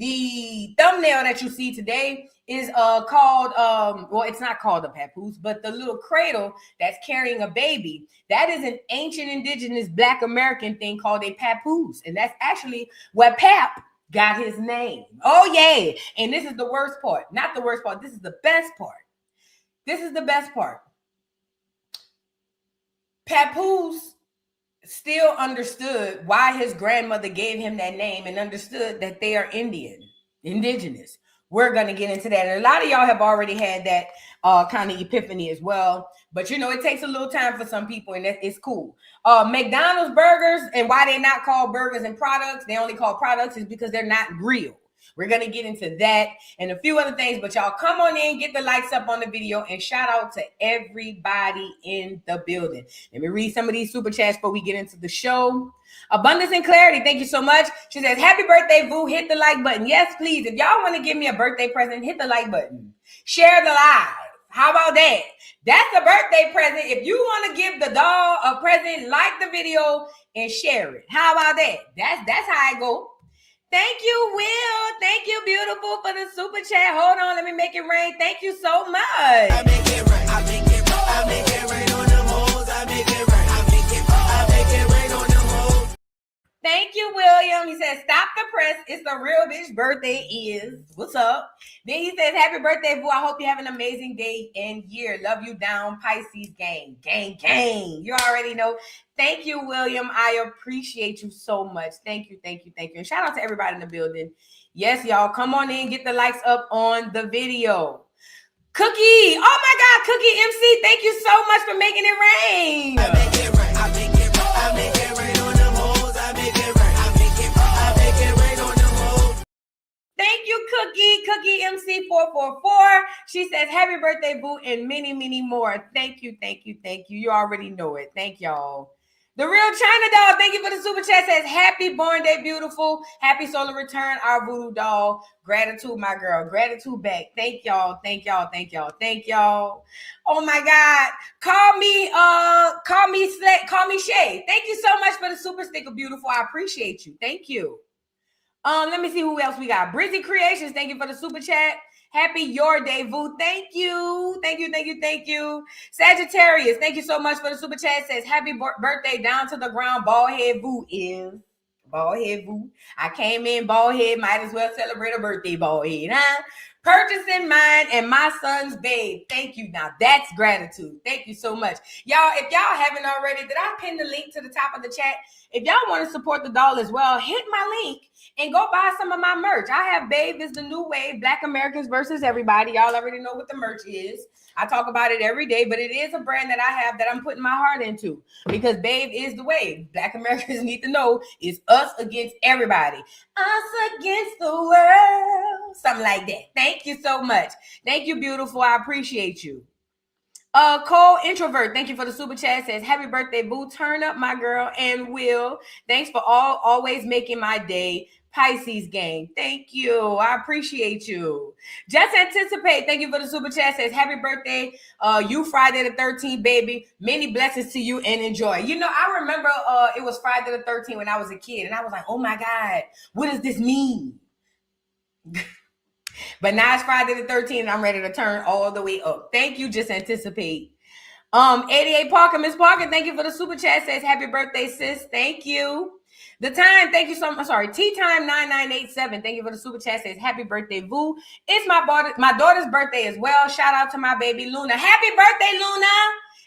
The thumbnail that you see today is called, well, it's not called a papoose, but the little cradle that's carrying a baby. That is an ancient indigenous Black American thing called a papoose. And that's actually where Pap got his name. Oh, yeah. And this is the worst part. Not the worst part. This is the best part. This is the best part. Papoose still understood why his grandmother gave him that name and understood that they are indigenous. We're going to get into that. And a lot of y'all have already had that kind of epiphany as well. But, you know, it takes a little time for some people, and it's cool. McDonald's burgers, and why they're not called burgers and products, they only call products, is because they're not real. We're going to get into that and a few other things, but y'all come on in, get the likes up on the video, and shout out to everybody in the building. Let me read some of these super chats before we get into the show. Abundance and Clarity, thank you so much. She says, happy birthday, boo. Hit the like button. Yes, please. If y'all want to give me a birthday present, hit the like button. Share the live. How about that? That's a birthday present. If you want to give the doll a present, like the video and share it. How about that? That's how I go. Thank you, Will. Thank you, beautiful, for the super chat. Hold on, let me make it rain. Thank you so much. I make it rain. I make it rain. I make it rain on them hoes. I make it rain. I make it rain on them hoes. Thank you, William. He says, stop the press. It's the real bitch birthday is. What's up? Then he says, happy birthday, boo. I hope you have an amazing day and year. Love you down, Pisces gang. Gang, gang. You already know. Thank you, William. I appreciate you so much. Thank you, thank you, thank you. And shout out to everybody in the building. Yes, y'all. Come on in. Get the likes up on the video. Cookie. Oh, my God. Cookie MC. Thank you so much for making it rain. I make it rain. I make it rain. I make it rain on them hoes. I make it rain. I make it rain on them hoes. Thank you, Cookie MC 444. She says, happy birthday, boo, and many, many more. Thank you, thank you, thank you. You already know it. Thank y'all. The real China doll, thank you for the super chat, says, happy born day, beautiful. Happy solar return, our voodoo doll. Gratitude, my girl. Gratitude back. Thank y'all. Thank y'all. Thank y'all. Thank y'all. Oh my God. Call me Shay. Thank you so much for the super sticker, beautiful. I appreciate you. Thank you. Let me see who else we got. Brizzy Creations, thank you for the super chat. Happy your day, Vu. Thank you. Thank you, thank you, thank you. Sagittarius, thank you so much for the super chat. Says, happy birthday down to the ground. Bald head Vu is. Bald head Vu. I came in bald head. Might as well celebrate a birthday bald head, huh? Purchasing mine and my son's babe. Thank you. Now that's gratitude. Thank you so much. Y'all, if y'all haven't already, did I pin the link to the top of the chat? If y'all want to support the doll as well, hit my link and go buy some of my merch. I have Babe is the New Wave, Black Americans versus Everybody. Y'all already know what the merch is. I talk about it every day, but it is a brand that I have that I'm putting my heart into because Babe is the wave. Black Americans need to know it's us against everybody. Us against the world. Something like that. Thank you so much. Thank you, beautiful. I appreciate you. Cole Introvert, thank you for the super chat. Says, happy birthday, boo. Turn up, my girl, and Will. Thanks for always making my day. Pisces gang, thank you. I appreciate you. Just Anticipate, thank you for the super chat. Says, happy birthday, you Friday the 13th, baby. Many blessings to you and enjoy. You know, I remember it was Friday the 13th when I was a kid, and I was like, oh my God, what does this mean? But now it's Friday the 13th, and I'm ready to turn all the way up. Thank you. Just Anticipate. 88 Parker, Miss Parker, thank you for the super chat. Says, happy birthday, sis. Thank you. The Time, thank you so much. Sorry, Tea Time 9987. Thank you for the super chat. Says, happy birthday, Vu. It's my daughter's birthday as well. Shout out to my baby Luna. Happy birthday, Luna.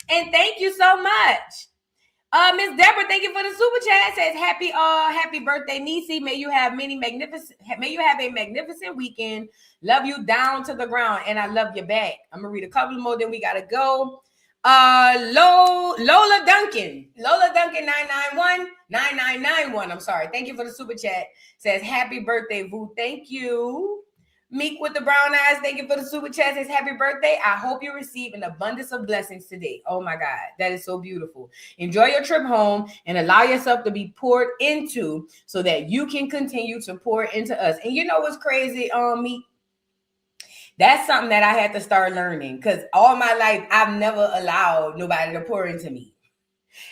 And thank you so much. Miss Deborah, thank you for the super chat. Says, happy birthday, Nisi. May you have a magnificent weekend. Love you down to the ground, and I love you back. I'm gonna read a couple more, then we gotta go. Lola Duncan 9991. I'm sorry. Thank you for the super chat. Says, happy birthday, Vu. Thank you. Meek with the brown eyes, thank you for the super chat. Says, happy birthday. I hope you receive an abundance of blessings today. Oh my God, that is so beautiful. Enjoy your trip home and allow yourself to be poured into so that you can continue to pour into us. And you know what's crazy, Meek? That's something that I had to start learning because all my life, I've never allowed nobody to pour into me.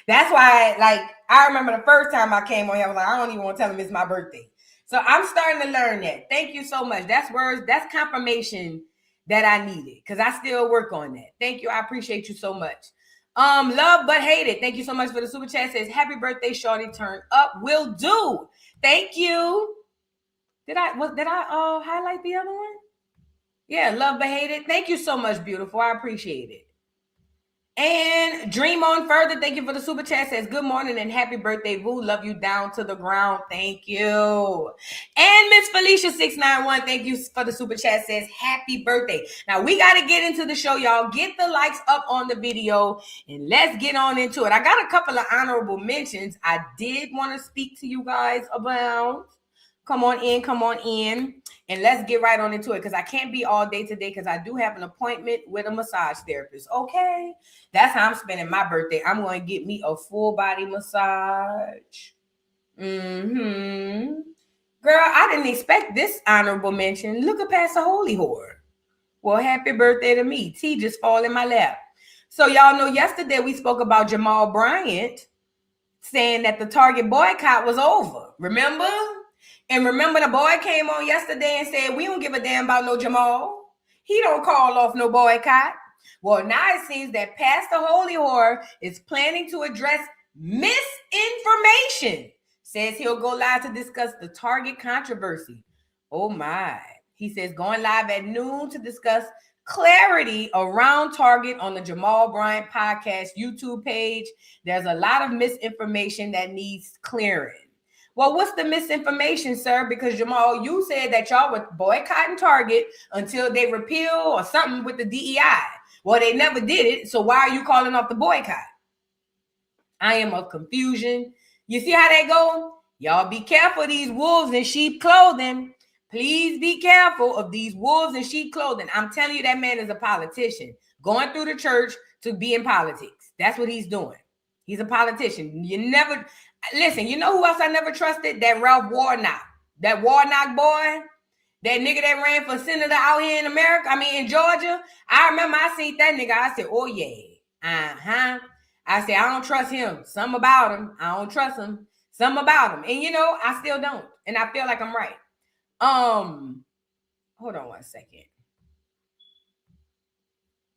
That's why, like, I remember the first time I came on here, I was like, I don't even want to tell him it's my birthday. So I'm starting to learn that. Thank you so much. That's words. That's confirmation that I needed because I still work on that. Thank you. I appreciate you so much. Love but hate it. Thank you so much for the super chat. Says happy birthday, shorty. Turn up. Will do. Thank you. Did I highlight the other one? Yeah, love but hate it. Thank you so much, beautiful. I appreciate it. And Dream On Further, thank you for the super chat. Says good morning and happy birthday, Vu. Love you down to the ground. Thank you. And Miss Felicia 691, thank you for the super chat. Says happy birthday. Now we got to get into the show, y'all. Get the likes up on the video and let's get on into it. I got a couple of honorable mentions I did want to speak to you guys about. Come on in, and let's get right on into it because I can't be all day today because I do have an appointment with a massage therapist. Okay, that's how I'm spending my birthday. I'm going to get me a full body massage. Girl, I didn't expect this honorable mention. Look at Pastor Holy Whore. Well, happy birthday to me. Tea just fall in my lap. So y'all know yesterday we spoke about Jamal Bryant saying that the Target boycott was over. Remember? And remember the boy came on yesterday and said, we don't give a damn about no Jamal. He don't call off no boycott. Well, now it seems that Pastor Holy Whore is planning to address misinformation. Says he'll go live to discuss the Target controversy. Oh my. He says going live at noon to discuss clarity around Target on the Jamal Bryant podcast YouTube page. There's a lot of misinformation that needs clearing. Well, what's the misinformation, sir? Because Jamal, you said that y'all were boycotting Target until they repeal or something with the DEI. Well, they never did it. So why are you calling off the boycott? I am of confusion. You see how they go? Y'all be careful of these wolves in sheep clothing. Please be careful of these wolves in sheep clothing. I'm telling you, that man is a politician going through the church to be in politics. That's what he's doing. He's a politician. You never... Listen, you know who else I never trusted? That Ralph Warnock. That Warnock boy. That nigga that ran for senator out here in America. I mean, in Georgia. I remember I seen that nigga. I said, oh, yeah. I said, I don't trust him. Something about him. I don't trust him. Something about him. And, you know, I still don't. And I feel like I'm right. Hold on one second.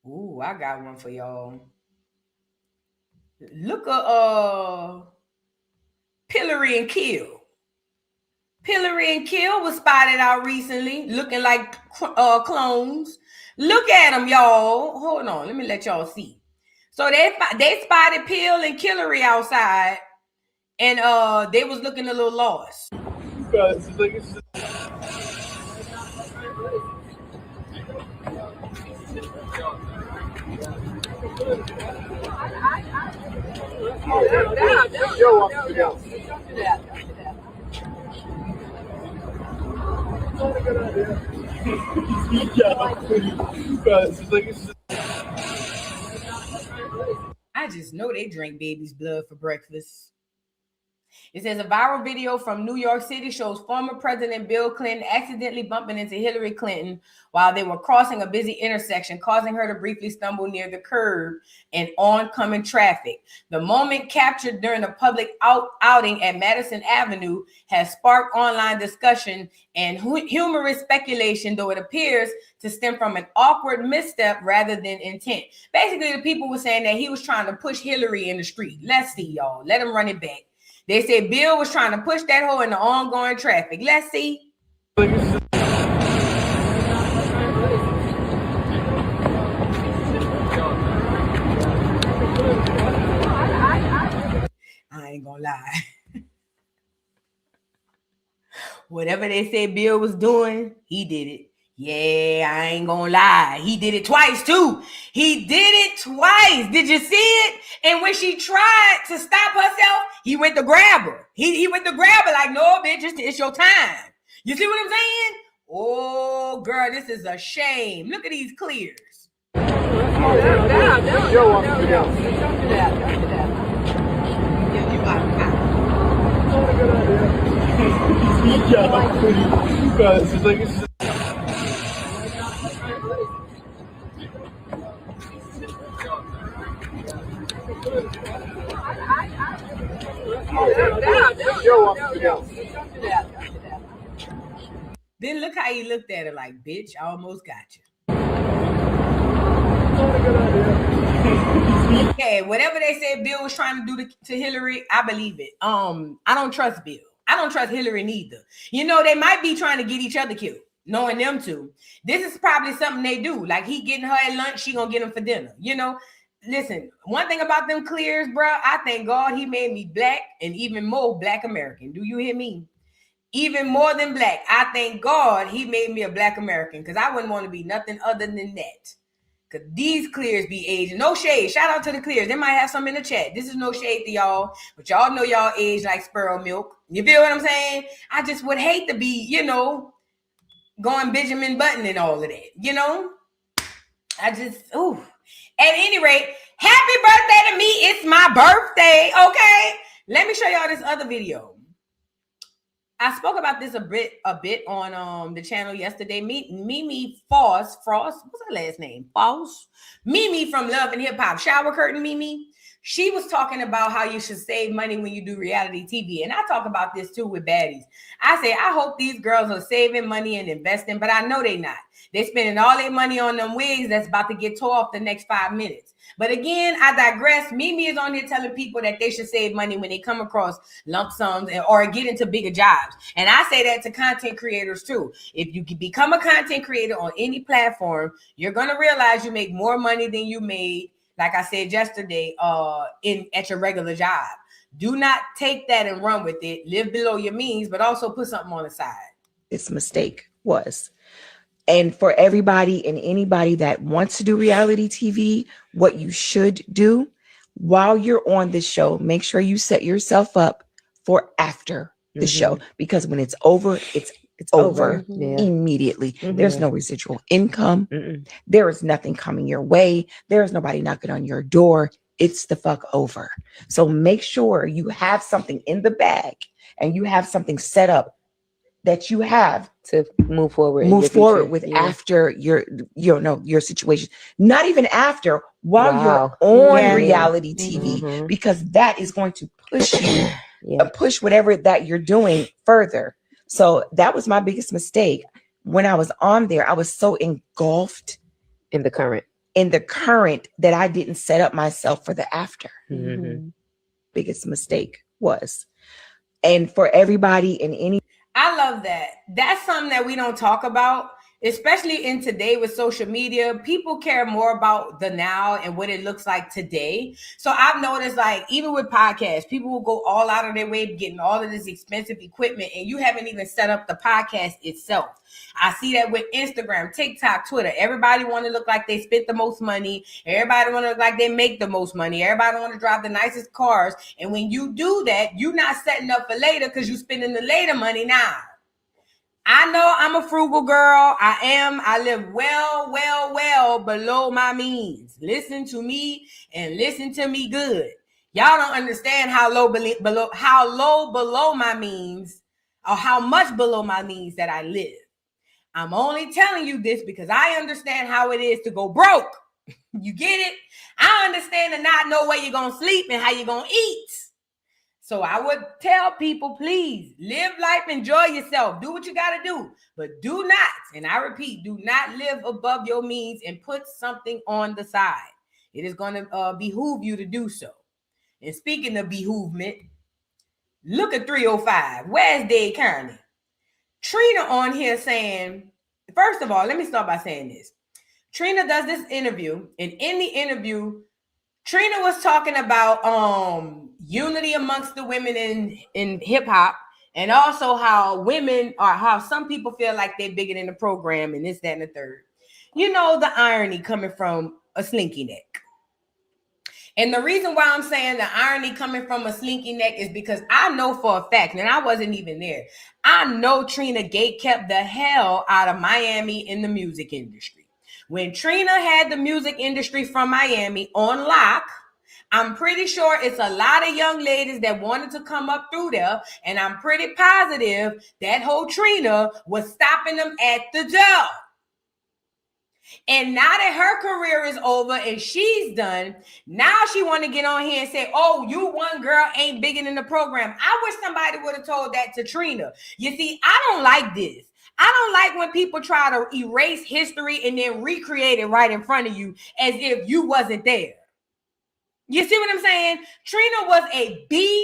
Ooh, I got one for y'all. Look at, Pillory and Kill. Pillory and Kill was spotted out recently, looking like clones. Look at them, y'all. Hold on, let me let y'all see. So they spotted Pill and Killery outside, and they was looking a little lost. I just know they drink baby's blood for breakfast. It says a viral video from New York City shows former President Bill Clinton accidentally bumping into Hillary Clinton while they were crossing a busy intersection, causing her to briefly stumble near the curb and oncoming traffic. The moment captured during a public outing at Madison Avenue has sparked online discussion and humorous speculation, though it appears to stem from an awkward misstep rather than intent. Basically, the people were saying that he was trying to push Hillary in the street. Let's see, y'all. Let him run it back. They said Bill was trying to push that hoe into ongoing traffic. Let's see. I ain't gonna lie. Whatever they said Bill was doing, he did it. Yeah, I ain't gonna lie. He did it twice too. He did it twice. Did you see it? And when she tried to stop herself, he went to grab her. He went to grab her like, no, bitch, it's your time. You see what I'm saying? Oh, girl, this is a shame. Look at these clears. Then look how he looked at her like, bitch, I almost got you. Yeah, whatever they said Bill was trying to do to Hillary, I believe it. I don't trust Bill. I don't trust Hillary neither. You know, they might be trying to get each other killed, knowing them two. This is probably something they do. Like he getting her at lunch, she gonna get him for dinner. You know, listen, one thing about them clears, bro, I thank God he made me black and even more black American. Do you hear me? Even more than black. I thank God he made me a black American because I wouldn't want to be nothing other than that. Because these clears be aging. No shade. Shout out to the clears. They might have some in the chat. This is no shade to y'all, but y'all know y'all age like sparrow milk. You feel what I'm saying? I just would hate to be, you know, going Benjamin Button and all of that. You know? I just, ooh. At any rate, happy birthday to me. It's my birthday, okay? Let me show y'all this other video. I spoke about this a bit on the channel yesterday. Mimi Frost, what's her last name? Frost? Mimi from Love and Hip Hop. Shower Curtain Mimi. She was talking about how you should save money when you do reality TV. And I talk about this too with baddies. I say, I hope these girls are saving money and investing, but I know they not. They're spending all their money on them wigs that's about to get tore off the next 5 minutes. But again, I digress. Mimi is on here telling people that they should save money when they come across lump sums or get into bigger jobs. And I say that to content creators too. If you become a content creator on any platform, you're going to realize you make more money than you made, like I said yesterday, at your regular job. Do not take that and run with it. Live below your means, but also put something on the side. This mistake was. And for everybody and anybody that wants to do reality TV, what you should do while you're on this show, make sure you set yourself up for after the show, because when it's over, it's over immediately. There's no residual income. There is nothing coming your way. There is nobody knocking on your door. It's the fuck over. So make sure you have something in the bag and you have something set up that you have to move forward with after your situation. Not even after, while you're on reality TV, because that is going to push you, push whatever that you're doing further. So that was my biggest mistake. When I was on there, I was so engulfed in the current that I didn't set up myself for the after. Biggest mistake was. And for everybody in any, I love that. That's something that we don't talk about, especially in today with social media. People care more about the now and what it looks like today. So I've noticed, like, even with podcasts, people will go all out of their way getting all of this expensive equipment, and you haven't even set up the podcast itself. I see that with Instagram, TikTok, Twitter. Everybody want to look like they spent the most money. Everybody want to look like they make the most money. Everybody want to drive the nicest cars. And when you do that, you're not setting up for later because you're spending the later money now. I know I'm a frugal girl. I am. I live well below my means. Listen to me and listen to me good. Y'all don't understand how low below my means, or how much below my means that I live. I'm only telling you this because I understand how it is to go broke. You get it? I understand to not know where you're going to sleep and how you're going to eat. So I would tell people, please live life, enjoy yourself, do what you got to do, but do not, and I repeat, do not live above your means and put something on the side. It is going to behoove you to do so. And speaking of behoovement, look at 305. Where's Dave Kearney? Trina on here saying, first of all, let me start by saying this. Trina does this interview, and in the interview, Trina was talking about unity amongst the women in hip hop, and also how some people feel like they're bigger than the program and this, that, and the third. You know, the irony coming from a slinky neck. And the reason why I'm saying the irony coming from a slinky neck is because I know for a fact, and I wasn't even there, I know Trina gatekept the hell out of Miami in the music industry. When Trina had the music industry from Miami on lock, I'm pretty sure it's a lot of young ladies that wanted to come up through there, and I'm pretty positive that whole Trina was stopping them at the door. And now that her career is over and she's done, now she want to get on here and say, oh, you one girl ain't bigger than the program. I wish somebody would have told that to Trina. You see, I don't like this. I don't like when people try to erase history and then recreate it right in front of you as if you wasn't there. You see what I'm saying? Trina was a bitch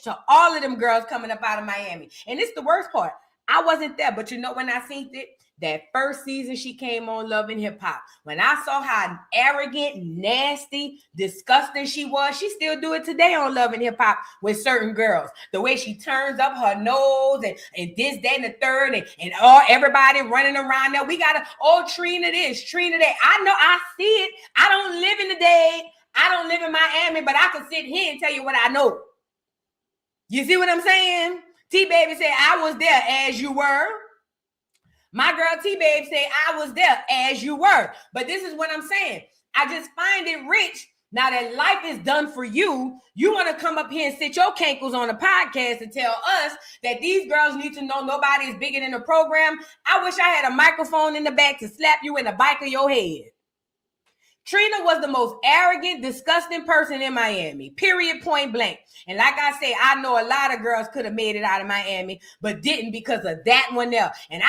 to all of them girls coming up out of Miami. And it's the worst part. I wasn't there, but you know when I seen it? That first season she came on Love and Hip Hop. When I saw how arrogant, nasty, disgusting she was, she still do it today on Love and Hip Hop with certain girls. The way she turns up her nose and this, that, and the third, and all everybody running around there. We got to, Trina this, Trina that. I know, I see it. I don't live in the day. I don't live in Miami, but I can sit here and tell you what I know. You see what I'm saying? T-Baby said, I was there as you were. My girl T-Babe said, I was there as you were. But this is what I'm saying. I just find it rich. Now that life is done for you, you want to come up here and sit your cankles on a podcast and tell us that these girls need to know nobody is bigger than the program. I wish I had a microphone in the back to slap you in the back of your head. Trina was the most arrogant, disgusting person in Miami, period, point blank. And like I say, I know a lot of girls could have made it out of Miami, but didn't because of that one there. And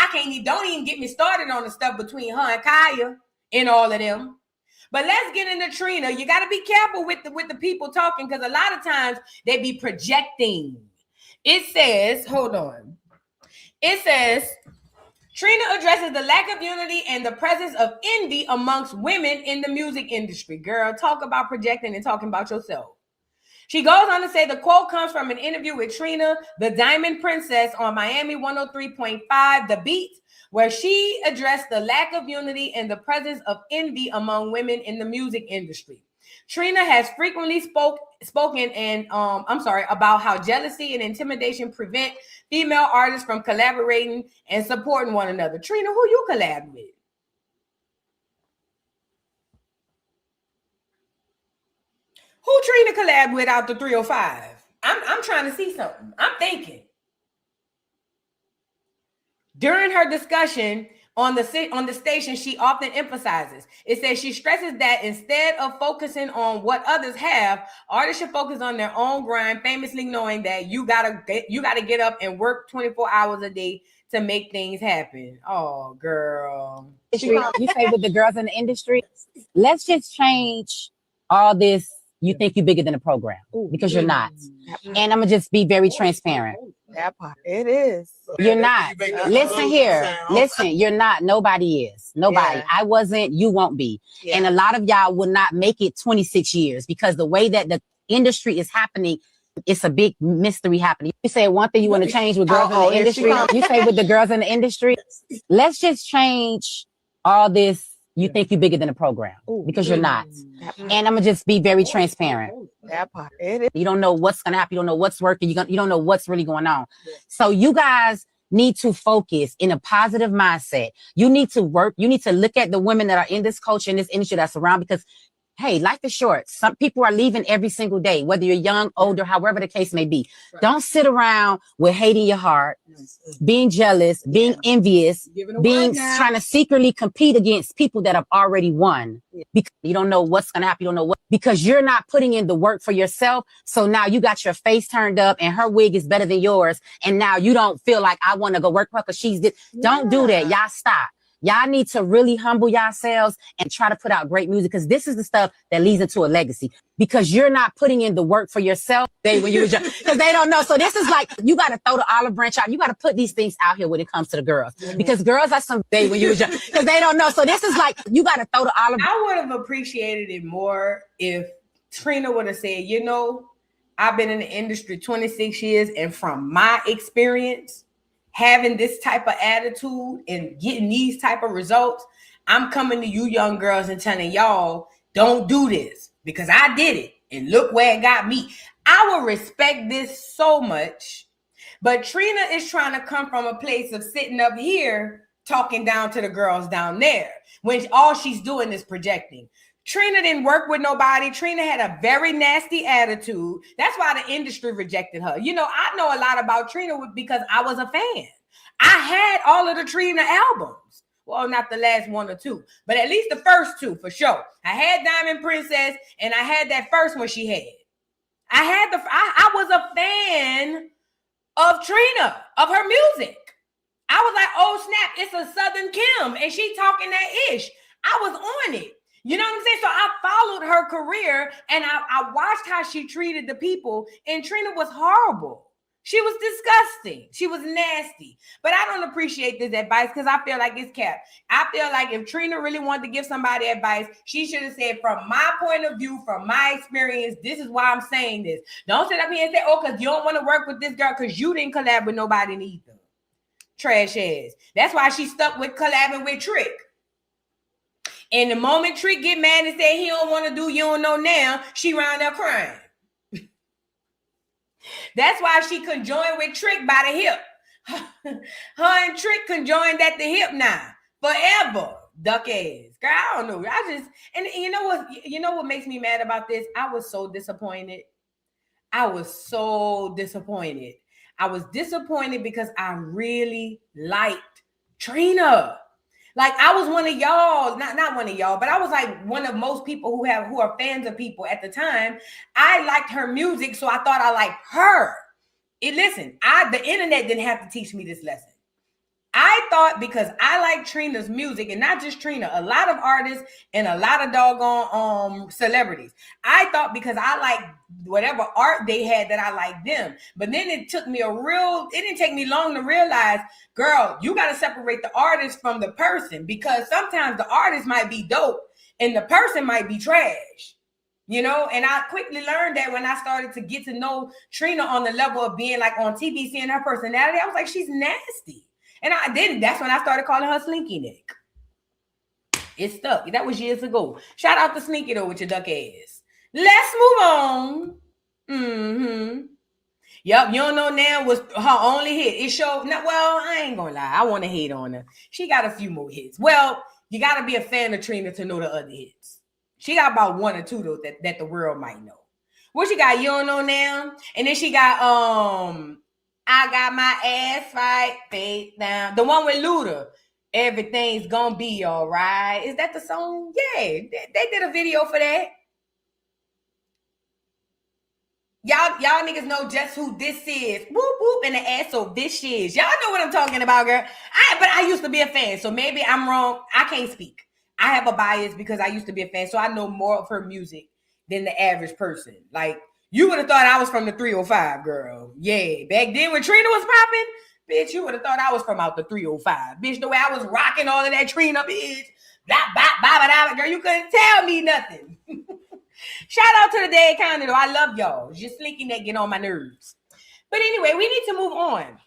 don't even get me started on the stuff between her and Kaya and all of them. But let's get into Trina. You got to be careful with the people talking because a lot of times they be projecting. It says, hold on. It says, Trina addresses the lack of unity and the presence of envy amongst women in the music industry. Girl, talk about projecting and talking about yourself. She goes on to say the quote comes from an interview with Trina, the Diamond Princess, on Miami 103.5 The Beat, where she addressed the lack of unity and the presence of envy among women in the music industry. Trina has frequently spoken about how jealousy and intimidation prevent female artists from collaborating and supporting one another. Trina, who you collab with? Who Trina collab with out the 305? I'm trying to see something. I'm thinking. During her discussion on the station, she often emphasizes. It says she stresses that instead of focusing on what others have, artists should focus on their own grind, famously knowing that you gotta get up and work 24 hours a day to make things happen. Oh, girl. You say with the girls in the industry, let's just change all this. You think you're bigger than the program because you're not. And I'm gonna just be very transparent. That part. It is. You're not. Listen here. Listen, you're not. Nobody is. Nobody. Yeah. I wasn't. You won't be. Yeah. And a lot of y'all will not make it 26 years because the way that the industry is happening, it's a big mystery happening. You say one thing you want to change with girls in the industry. You say with the girls in the industry, let's just change all this. You think you're bigger than the program because you're not. And I'm gonna just be very transparent. That part. It is. You don't know what's gonna happen. You don't know what's working. You don't know what's really going on. So you guys need to focus in a positive mindset. You need to work. You need to look at the women that are in this culture, in this industry that's around because, hey, life is short. Some people are leaving every single day, whether you're young, older, however the case may be. Right. Don't sit around with hate in your heart, being jealous, being envious, trying to secretly compete against people that have already won. Because you don't know what's going to happen. You don't know what, because you're not putting in the work for yourself. So now you got your face turned up and her wig is better than yours. And now you don't feel like I want to go work for her because she's this. Don't do that. Y'all stop. Y'all need to really humble yourselves and try to put out great music because this is the stuff that leads into a legacy because you're not putting in the work for yourself because they don't know. So this is like, you got to throw the olive branch out. You got to put these things out here when it comes to the girls because girls are some because they don't know. So this is like, you got to throw the olive. I would have appreciated it more if Trina would have said, you know, I've been in the industry 26 years and from my experience, having this type of attitude and getting these type of results, I'm coming to you young girls and telling y'all, don't do this because I did it and look where it got me. I will respect this so much, but Trina is trying to come from a place of sitting up here talking down to the girls down there when all she's doing is projecting. Trina didn't work with nobody. Trina had a very nasty attitude. That's why the industry rejected her. You know, I know a lot about Trina because I was a fan. I had all of the Trina albums. Well, not the last one or two, but at least the first two for sure. I had Diamond Princess and I had that first one she had. I was a fan of Trina, of her music. I was like, oh snap, it's a Southern Kim, and she talking that ish. I was on it. You know what I'm saying? So I followed her career, and I watched how she treated the people, and Trina was horrible. She was disgusting. She was nasty. But I don't appreciate this advice because I feel like it's capped. I feel like if Trina really wanted to give somebody advice, she should have said, from my point of view, from my experience, this is why I'm saying this. Don't sit up here and say, oh, because you don't want to work with this girl because you didn't collab with nobody neither. Trash ass. That's why she stuck with collabing with Trick. And the moment Trick get mad and say he don't want to do You Don't Know Now, she round there crying. That's why she conjoined with Trick by the hip. Her and Trick conjoined at the hip now. Forever. Duck ass. Girl, I don't know. And you know what makes me mad about this? I was so disappointed. I was disappointed because I really liked Trina. Like I was one of y'all, not one of y'all, but I was like one of most people who are fans of people at the time. I liked her music, so I thought I liked her. Listen, the internet didn't have to teach me this lesson. I thought because I like Trina's music, and not just Trina, a lot of artists and a lot of doggone celebrities. I thought because I like whatever art they had that I liked them. But then it didn't take me long to realize, girl, you got to separate the artist from the person, because sometimes the artist might be dope and the person might be trash. You know, and I quickly learned that when I started to get to know Trina on the level of being like on TV, seeing her personality, I was like, she's nasty. And I didn't. That's when I started calling her Slinky Neck. It stuck. That was years ago. Shout out to Slinky though with your duck ass. Let's move on. Yep, You Don't Know Now was her only hit. It showed. Well, I ain't gonna lie. I want to hate on her. She got a few more hits. Well, you got to be a fan of Trina to know the other hits. She got about one or two though that the world might know. What she got? You Don't Know Now, and then she got I got my ass right face down. The one with Luda. Everything's gonna be all right. Is that the song? Yeah, they did a video for that. Y'all niggas know just who this is. Whoop whoop in the ass. So this is. Y'all know what I'm talking about, girl. But I used to be a fan, so maybe I'm wrong. I can't speak. I have a bias because I used to be a fan, so I know more of her music than the average person. Like, you would have thought I was from the 305, girl. Yeah, back then when Trina was popping, bitch, you would have thought I was from out the 305. Bitch, the way I was rocking all of that Trina, bitch. Blah, blah, blah, blah, blah, girl, you couldn't tell me nothing. Shout out to the Dead County, though. I love y'all. Just Slinky Neck get on my nerves. But anyway, we need to move on.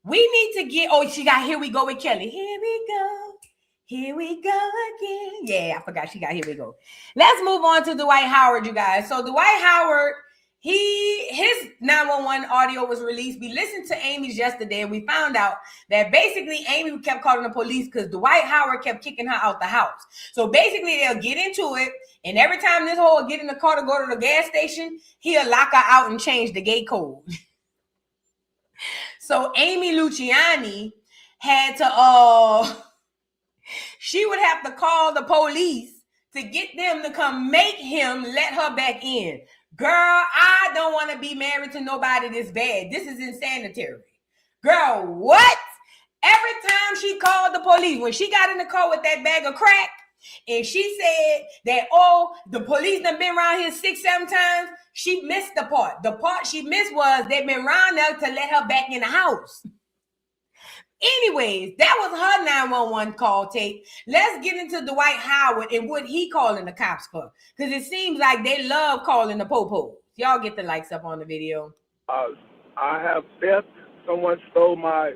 We need to get, she got Here We Go with Kelly. Here we go. Here we go again. Yeah, I forgot she got Here We Go. Let's move on to Dwight Howard, you guys. So Dwight Howard, his 911 audio was released. We listened to Amy's yesterday, and we found out that basically Amy kept calling the police because Dwight Howard kept kicking her out the house. So basically they'll get into it, and every time this whole get in the car to go to the gas station, he'll lock her out and change the gate code. So Amy Luciani had to she would have to call the police to get them to come make him let her back in. Girl, I don't want to be married to nobody this bad. This is insanitary. Girl, what? Every time she called the police, when she got in the car with that bag of crack, and she said that, the police done been around here 6-7 times, she missed the part. The part she missed was they've been around there to let her back in the house. Anyways, that was her 911 call tape. Let's get into Dwight Howard and what he calling the cops for. Because it seems like they love calling the po-po. Y'all get the likes up on the video. I have theft. Someone stole my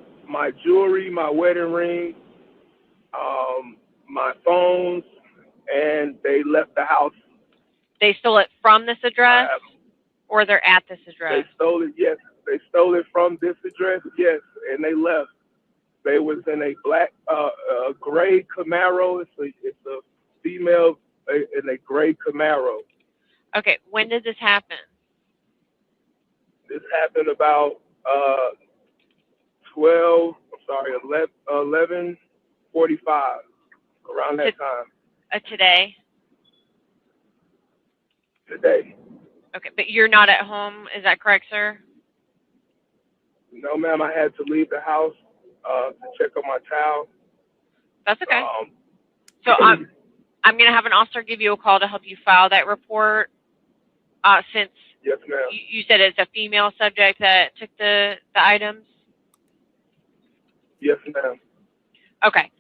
jewelry, my wedding ring, my phones, and they left the house. They stole it from this address, or they're at this address? They stole it, yes. They stole it from this address, yes, and they left. They was in a black, gray Camaro. It's a female in a gray Camaro. Okay, when did this happen? This happened about 11:45, around that time. Today? Today. Okay, but you're not at home, is that correct, sir? No, ma'am, I had to leave the house. to check on my child. That's okay. So I'm going to have an officer give you a call to help you file that report. Since yes, ma'am. You said it's a female subject that took the items. Yes, ma'am. Okay.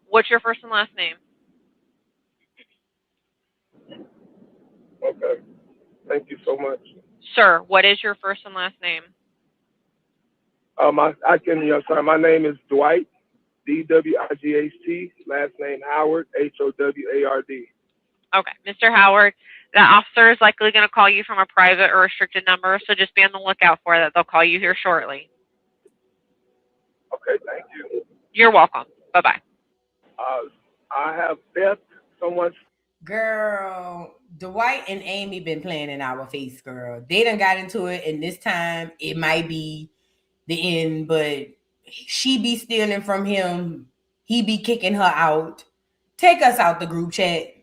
What's your first and last name? Okay. Thank you so much. Sir, what is your first and last name? My name is Dwight, D-W-I-G-H-T, last name Howard, H-O-W-A-R-D. Okay. Mr. Howard, the officer is likely going to call you from a private or restricted number, so just be on the lookout for that. They'll call you here shortly. Okay, thank you. You're welcome. Bye-bye. I have theft. Someone's... Girl, Dwight and Amy been playing in our face, girl. They done got into it, and this time it might be the end, but she be stealing from him. He be kicking her out. Take us out the group chat.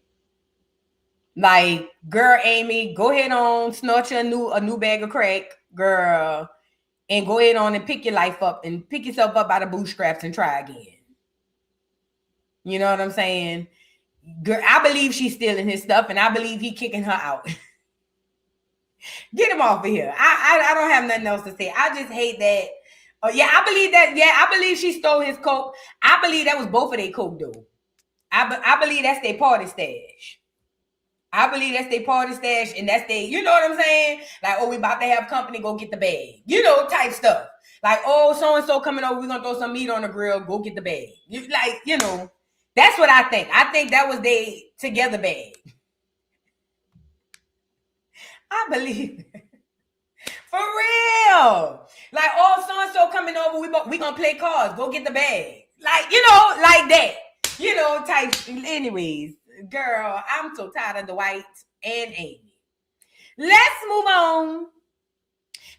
Like, girl, Amy, go ahead on, snort you a new bag of crack, girl, and go ahead on and pick your life up and pick yourself up by the bootstraps and try again. You know what I'm saying? Girl, I believe she's stealing his stuff, and I believe he kicking her out. Get him off of here. I don't have nothing else to say. I just hate that. I believe that. Yeah, I believe she stole his coke. I believe that was both of their coke, though. I believe that's their party stash. I believe that's their party stash, and that's their, you know what I'm saying? Like, oh, we about to have company, go get the bag. You know, type stuff. Like, oh, so-and-so coming over, we're going to throw some meat on the grill, go get the bag. You know, that's what I think. I think that was their together bag. I believe for real. Like, oh, so-and-so coming over, we going to play cards, go get the bag. Like, you know, like that. You know, type, anyways. Girl, I'm so tired of Dwight and Amy. Let's move on.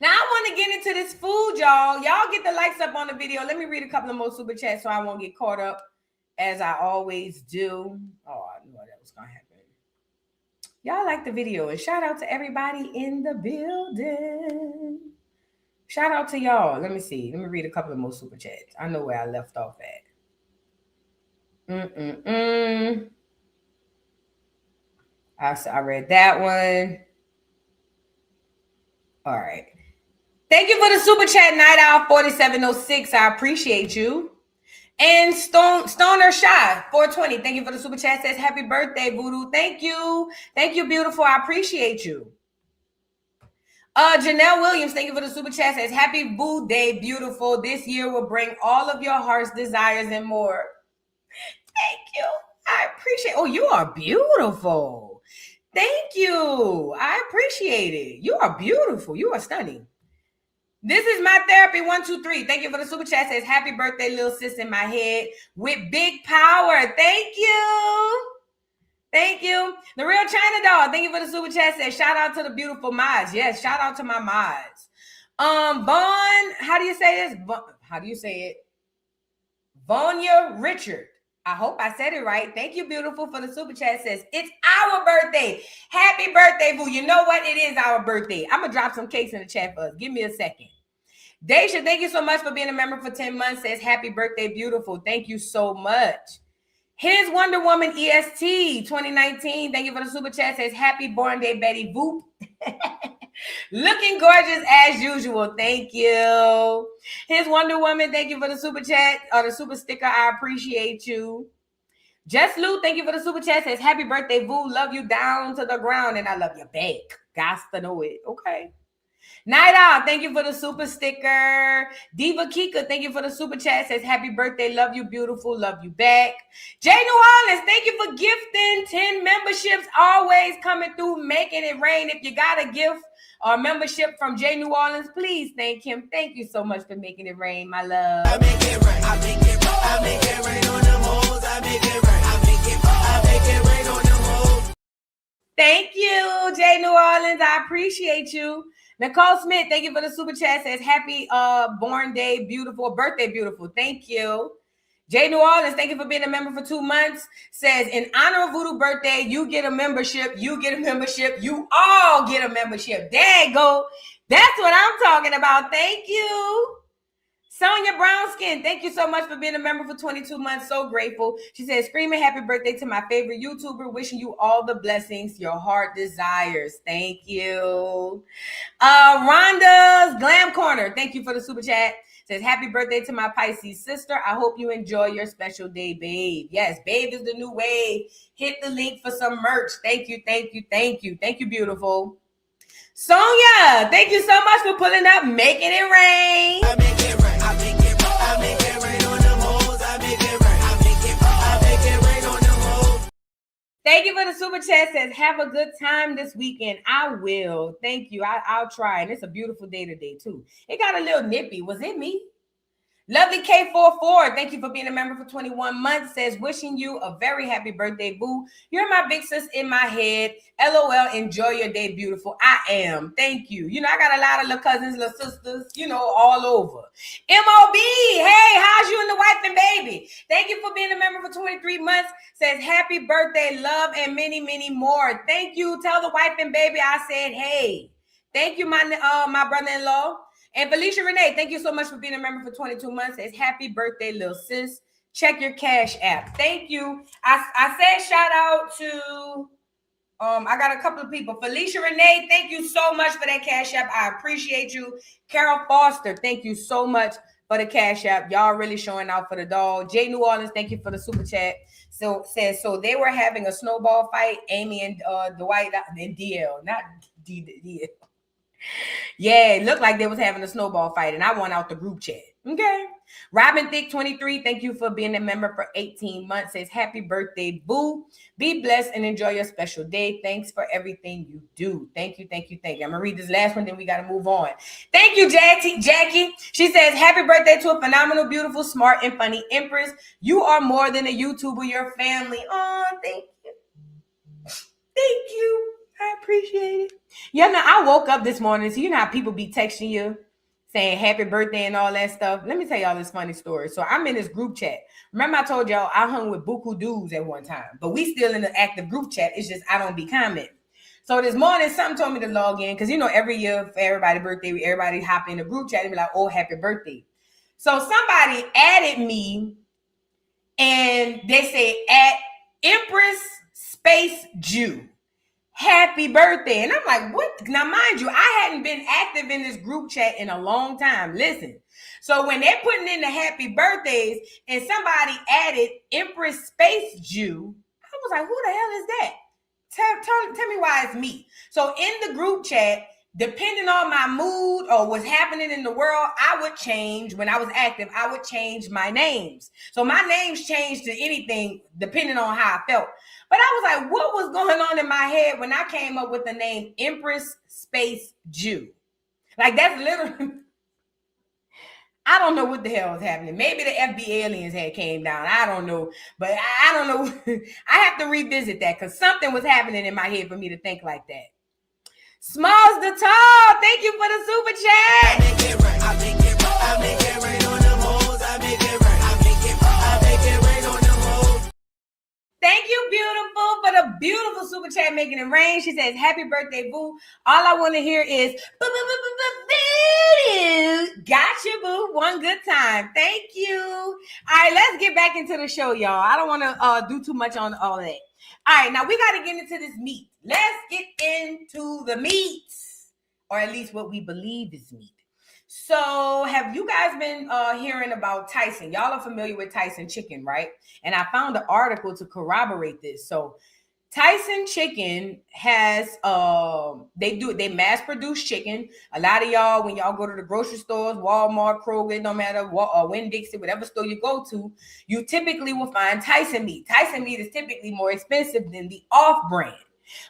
Now, I want to get into this food, y'all. Y'all get the likes up on the video. Let me read a couple of more super chats so I won't get caught up, as I always do. Oh, I knew that was going to happen. Y'all like the video. And shout out to everybody in the building. Shout out to y'all. Let me see. Let me read a couple of more super chats. I know where I left off at. I read that one. All right. Thank you for the super chat, Night Owl 4706. I appreciate you. And Stoner Shy 420. Thank you for the super chat. Says happy birthday, Voodoo. Thank you. Thank you, beautiful. I appreciate you. Janelle Williams, thank you for the super chat. Says happy Boo Day, beautiful. This year will bring all of your heart's desires and more. Thank you. I appreciate. Oh, you are beautiful. Thank you. I appreciate it. You are beautiful. You are stunning. This is my therapy 123. Thank you for the super chat. Says happy birthday, little sis in my head with big power. Thank you. Thank you. The real China doll. Thank you for the super chat. Says shout out to the beautiful mods. Yes, shout out to my mods. Vaughn, how do you say this? How do you say it? Vanya Richard. I hope I said it right. Thank you, beautiful, for the super chat. Says, it's our birthday. Happy birthday, boo. You know what? It is our birthday. I'm going to drop some cakes in the chat for us. Give me a second. Daisha, thank you so much for being a member for 10 months. Says, happy birthday, beautiful. Thank you so much. Here's Wonder Woman EST 2019. Thank you for the super chat. Says, happy born day, Betty Boop. Looking gorgeous as usual. Thank you. Here's Wonder Woman. Thank you for the super chat or the super sticker. I appreciate you. Jess Lou, thank you for the super chat. Says happy birthday, Boo. Love you down to the ground, and I love you back. Gots to know it. Okay. Night Owl, thank you for the super sticker. Diva Kika, thank you for the super chat. Says happy birthday. Love you, beautiful. Love you back. Jay New Orleans, thank you for gifting 10 memberships. Always coming through, making it rain. If you got a gift or membership from Jay New Orleans, please thank him. Thank you so much for making it rain, my love. I make it rain. I make it rain. I make it rain on them hoes. I make it rain. I make it rain on them hoes. Thank you, Jay New Orleans. I appreciate you. Nicole Smith, thank you for the super chat. Says happy born day, beautiful, birthday, beautiful. Thank you. Jay New Orleans, thank you for being a member for 2 months. Says, in honor of Voodoo birthday, you get a membership. You get a membership. You all get a membership. There you go. That's what I'm talking about. Thank you. Sonia Brownskin, thank you so much for being a member for 22 months. So grateful. She says, screaming happy birthday to my favorite YouTuber. Wishing you all the blessings your heart desires. Thank you. Rhonda's Glam Corner, thank you for the super chat. Says, happy birthday to my Pisces sister. I hope you enjoy your special day, babe. Yes, babe is the new wave. Hit the link for some merch. Thank you, thank you, thank you. Thank you, beautiful. Sonia, thank you so much for pulling up, making it rain. I make it rain. I make it rain. I make it rain on them hoes. I make it rain. I make it rain on them hoes. Thank you for the super chat. Says, have a good time this weekend. I will. Thank you. I'll try. And it's a beautiful day today, too. It got a little nippy. Was it me? Lovely K44, thank you for being a member for 21 months. Says, wishing you a very happy birthday, boo. You're my big sis in my head. LOL, enjoy your day, beautiful. I am. Thank you. You know, I got a lot of little cousins, little sisters, you know, all over. MOB, hey, how's you and the wife and baby? Thank you for being a member for 23 months. Says, happy birthday, love, and many, many more. Thank you. Tell the wife and baby I said, hey. Thank you, my brother-in-law. And Felicia Renee, thank you so much for being a member for 22 months. It's happy birthday, little sis. Check your Cash App. Thank you. I said shout out to, I got a couple of people. Felicia Renee, thank you so much for that Cash App. I appreciate you. Carol Foster, thank you so much for the Cash App. Y'all really showing out for the dog. Jay New Orleans, thank you for the super chat. So they were having a snowball fight, Amy and Dwight and DL, not DL. Yeah, it looked like they was having a snowball fight, and I won out the group chat. Okay. Robin Thick 23, thank you for being a member for 18 months. Says, happy birthday, boo. Be blessed and enjoy your special day. Thanks for everything you do. Thank you, thank you, thank you. I'm going to read this last one, then we got to move on. Thank you, Jackie. She says, happy birthday to a phenomenal, beautiful, smart, and funny Empress. You are more than a YouTuber, your family. Oh, thank you. Thank you. I appreciate it. Yeah, no, I woke up this morning. So you know how people be texting you saying happy birthday and all that stuff. Let me tell y'all this funny story. So I'm in this group chat. Remember I told y'all I hung with buku dudes at one time, but we still in the active group chat. It's just I don't be commenting. So this morning, something told me to log in because, you know, every year for everybody's birthday, everybody hop in the group chat and be like, oh, happy birthday. So somebody added me and they say at Empress Space Jew. Happy birthday. And I'm like, what? Now, mind you, I hadn't been active in this group chat in a long time. Listen. So when they're putting in the happy birthdays and somebody added Empress Space Jew, I was like, who the hell is that? Tell me why it's me. So in the group chat, depending on my mood or what's happening in the world, I would change. When I was active, I would change my names. So my names changed to anything depending on how I felt. But I was like, what was going on in my head when I came up with the name Empress Space Jew? Like, that's literally, I don't know what the hell was happening. Maybe the FB aliens had came down. I don't know. But I don't know. I have to revisit that because something was happening in my head for me to think like that. Smalls the Tall, thank you for the super chat. I make it rain. I make it rain. I make it rain on them hoes. I make it rain. I make it rain on them hoes. Thank you, beautiful, for the beautiful super chat making it rain. She says, happy birthday, boo. All I want to hear is, gotcha, boo. One good time. Thank you. All right, let's get back into the show, y'all. I don't want to do too much on all that. All right, now we got to get into this meat. Let's get into the meats, or at least what we believe is meat. So have you guys been hearing about Tyson? Y'all are familiar with Tyson chicken, right? And I found an article to corroborate this. So Tyson chicken has, they mass produce chicken. A lot of y'all, when y'all go to the grocery stores, Walmart, Kroger, no matter what, Winn-Dixie, whatever store you go to, you typically will find Tyson meat. Tyson meat is typically more expensive than the off-brand.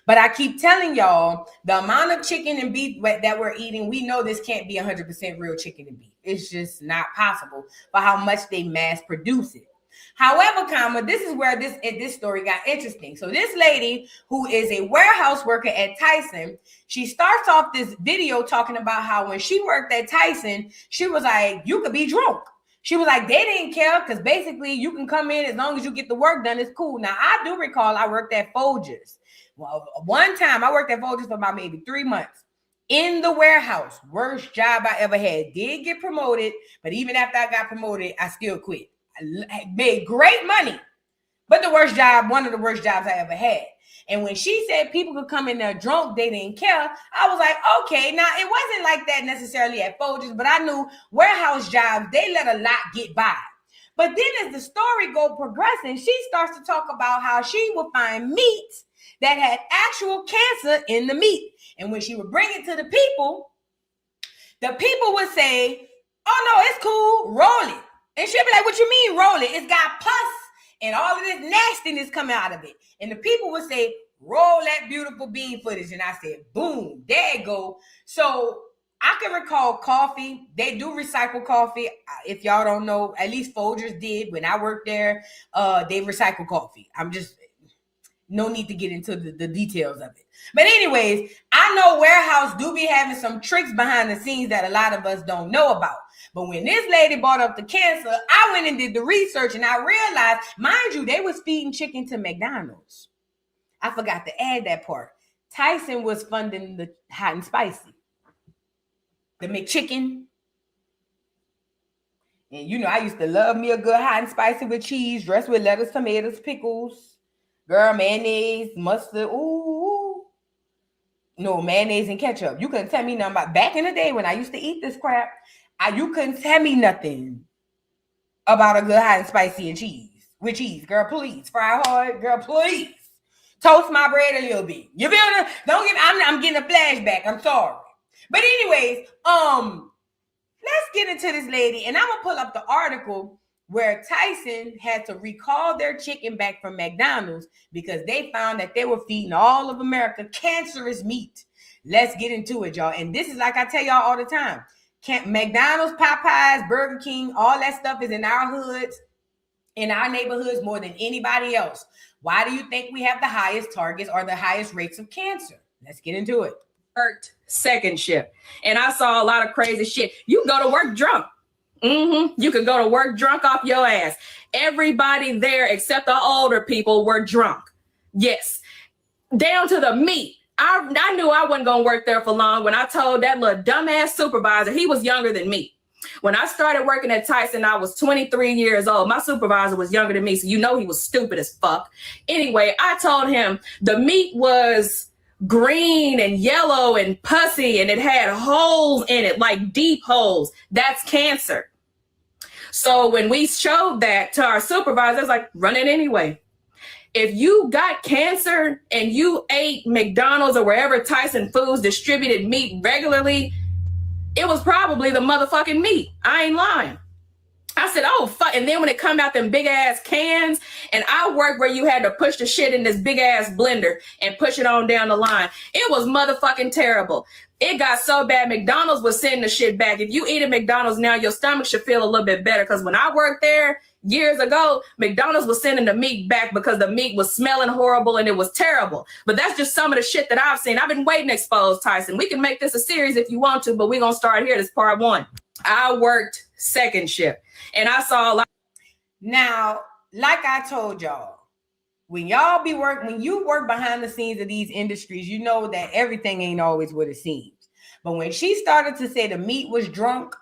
But I keep telling y'all, the amount of chicken and beef that we're eating, we know this can't be 100% real chicken and beef. It's just not possible for how much they mass produce it. However, this is where this story got interesting. So this lady who is a warehouse worker at Tyson, she starts off this video talking about how when she worked at Tyson, she was like, you could be drunk. She was like, they didn't care because basically you can come in as long as you get the work done. It's cool. Now, I do recall I worked at Folgers. Well, one time I worked at Folgers for about maybe 3 months. in the warehouse. Worst job I ever had. Did get promoted, but even after I got promoted, I still quit. I made great money, but the worst job, one of the worst jobs I ever had. And when she said people could come in there drunk, they didn't care, I was like, okay. Now, it wasn't like that necessarily at Folgers, but I knew warehouse jobs, they let a lot get by. But then as the story go progressing, she starts to talk about how she would find meat that had actual cancer in the meat. And when she would bring it to the people would say, oh, no, it's cool, roll it. And she'll be like, what you mean roll it? It's got pus and all of this nastiness coming out of it. And the people would say, roll that beautiful bean footage. And I said, boom, there you go. So I can recall coffee. They do recycle coffee. If y'all don't know, at least Folgers did when I worked there. They recycle coffee. No need to get into the details of it. But anyways, I know warehouse do be having some tricks behind the scenes that a lot of us don't know about. But when this lady brought up the cancer, I went and did the research and I realized, mind you, they was feeding chicken to McDonald's. I forgot to add that part. Tyson was funding the hot and spicy, the McChicken. And you know, I used to love me a good hot and spicy with cheese, dressed with lettuce, tomatoes, pickles. Girl, mayonnaise, mustard, ooh. No, mayonnaise and ketchup. You couldn't tell me nothing about back in the day when I used to eat this crap. You couldn't tell me nothing about a good hot and spicy and cheese. With cheese, girl, please. Fry hard, girl, please. Toast my bread a little bit. You feel me? I'm getting a flashback. I'm sorry. But anyways, let's get into this lady. And I'm going to pull up the article where Tyson had to recall their chicken back from McDonald's because they found that they were feeding all of America cancerous meat. Let's get into it, y'all. And this is like I tell y'all all the time. McDonald's, Popeyes, Burger King, all that stuff is in our hoods, in our neighborhoods more than anybody else. Why do you think we have the highest targets or the highest rates of cancer? Let's get into it. Worked second shift. And I saw a lot of crazy shit. You go to work drunk. You could go to work drunk off your ass. Everybody there except the older people were drunk. Yes. Down to the meat. I knew I wasn't going to work there for long when I told that little dumbass supervisor, he was younger than me. When I started working at Tyson, I was 23 years old. My supervisor was younger than me, so you know he was stupid as fuck. Anyway, I told him the meat was green and yellow and pussy, and it had holes in it, like deep holes. That's cancer. So when we showed that to our supervisor, I was like, run it anyway. If you got cancer and you ate McDonald's or wherever Tyson Foods distributed meat regularly, it was probably the motherfucking meat. I ain't lying. I said, oh, fuck. And then when it come out them big ass cans, and I worked where you had to push the shit in this big ass blender and push it on down the line. It was motherfucking terrible. It got so bad, McDonald's was sending the shit back. If you eat at McDonald's now, your stomach should feel a little bit better. Because when I worked there years ago, McDonald's was sending the meat back because the meat was smelling horrible and it was terrible. But that's just some of the shit that I've seen. I've been waiting to expose Tyson. We can make this a series if you want to, but we're going to start here. This is part 1. I worked second shift and I saw a lot. Now, like I told y'all, when you work behind the scenes of these industries, you know that everything ain't always what it seems. But when she started to say the meat was drunk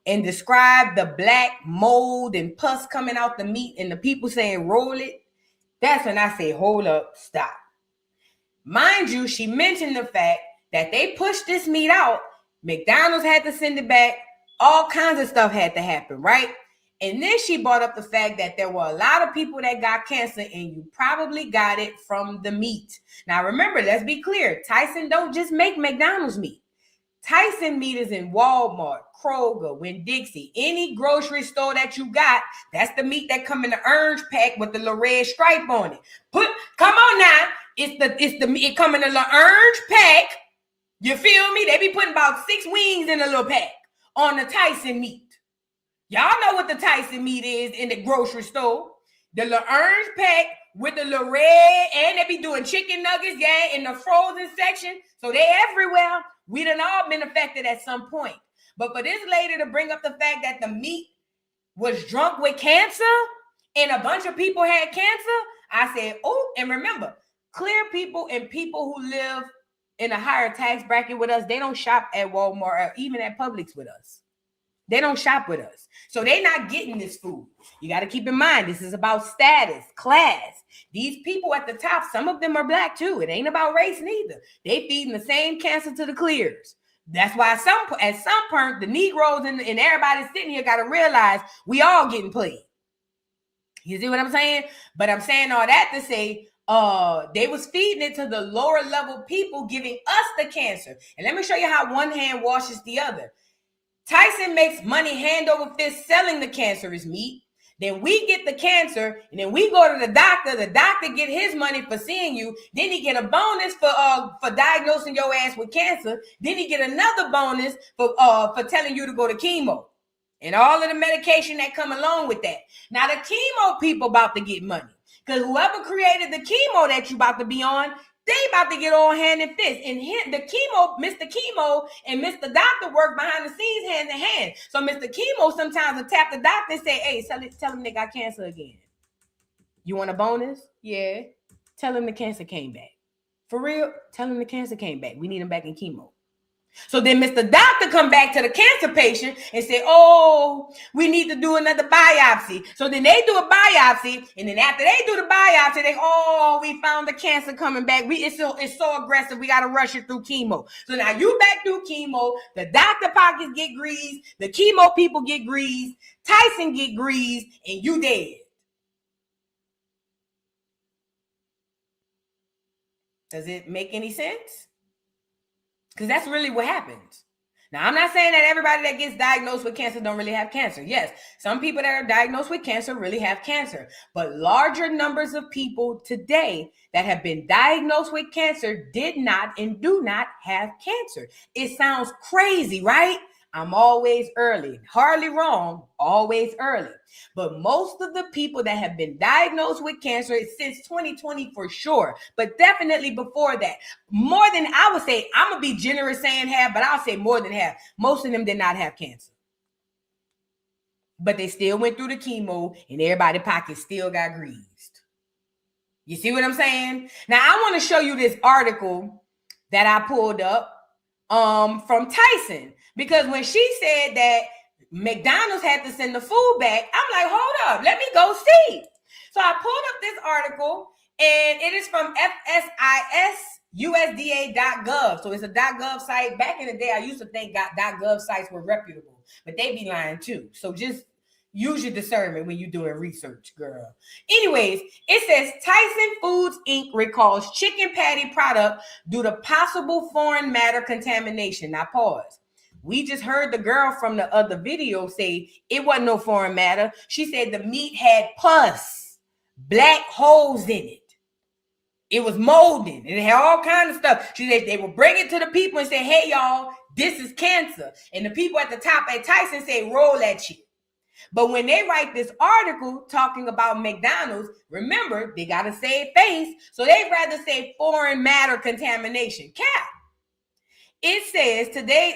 and describe the black mold and pus coming out the meat and the people saying roll it, that's when I say, hold up, stop. Mind you, she mentioned the fact that they pushed this meat out. McDonald's had to send it back. All kinds of stuff had to happen, right? And then she brought up the fact that there were a lot of people that got cancer and you probably got it from the meat. Now, remember, let's be clear. Tyson don't just make McDonald's meat. Tyson meat is in Walmart, Kroger, Winn-Dixie, any grocery store that you got. That's the meat that come in the orange pack with the little red stripe on it. Come on now. It come in a little orange pack. You feel me? They be putting about 6 wings in a little pack on the Tyson meat. Y'all know what the Tyson meat is in the grocery store. The little orange pack with the little red, and they be doing chicken nuggets, yeah, in the frozen section. So they everywhere. We done all been affected at some point. But for this lady to bring up the fact that the meat was drunk with cancer and a bunch of people had cancer, I said, oh, and remember, clear people and people who live in a higher tax bracket with us, they don't shop at Walmart or even at Publix with us. They don't shop with us. So they're not getting this food. You got to keep in mind, this is about status, class. These people at the top, some of them are black too. It ain't about race neither. They feeding the same cancer to the clears. That's why at some point, the Negroes and everybody sitting here got to realize we all getting played. You see what I'm saying? But I'm saying all that to say, they was feeding it to the lower level people, giving us the cancer. And let me show you how one hand washes the other. Tyson makes money hand over fist selling the cancerous meat. Then we get the cancer, and then we go to the doctor. The doctor get his money for seeing you. Then he get a bonus for diagnosing your ass with cancer. Then he get another bonus for telling you to go to chemo and all of the medication that come along with that. Now the chemo people about to get money because whoever created the chemo that you about to be on, they about to get all hand and fist. And the chemo, Mr. Chemo and Mr. Doctor work behind the scenes hand in hand. So Mr. Chemo sometimes will tap the doctor and say, hey, tell him they got cancer again. You want a bonus? Yeah. Tell him the cancer came back. For real? Tell him the cancer came back. We need him back in chemo. So then Mr. Doctor come back to the cancer patient and say, oh, we need to do another biopsy. So then they do a biopsy. And then after they do the biopsy, we found the cancer coming back. It's so aggressive. We got to rush it through chemo. So now you back through chemo. The doctor pockets get greased. The chemo people get greased. Tyson get greased. And you dead. Does it make any sense? Because that's really what happens. Now, I'm not saying that everybody that gets diagnosed with cancer don't really have cancer. Yes, some people that are diagnosed with cancer really have cancer. But larger numbers of people today that have been diagnosed with cancer did not and do not have cancer. It sounds crazy, right? I'm always early. Hardly wrong, always early. But most of the people that have been diagnosed with cancer since 2020 for sure, but definitely before that, more than I would say, I'm going to be generous saying half, but I'll say more than half. Most of them did not have cancer. But they still went through the chemo and everybody's pockets still got greased. You see what I'm saying? Now, I want to show you this article that I pulled up from Tyson. Because when she said that McDonald's had to send the food back, I'm like, hold up, let me go see. So I pulled up this article, and it is from FSISUSDA.gov. So it's a .gov site. Back in the day, I used to think .gov sites were reputable, but they be lying too. So just use your discernment when you're doing research, girl. Anyways, it says Tyson Foods Inc. recalls chicken patty product due to possible foreign matter contamination. Now pause. We just heard the girl from the other video say it wasn't no foreign matter. She said the meat had pus, black holes in it. It was molding. It had all kinds of stuff. She said they would bring it to the people and say, hey, y'all, this is cancer. And the people at the top at Tyson say, roll that shit. But when they write this article talking about McDonald's, remember, they got to save face. So they'd rather say foreign matter contamination. Cap. It says today,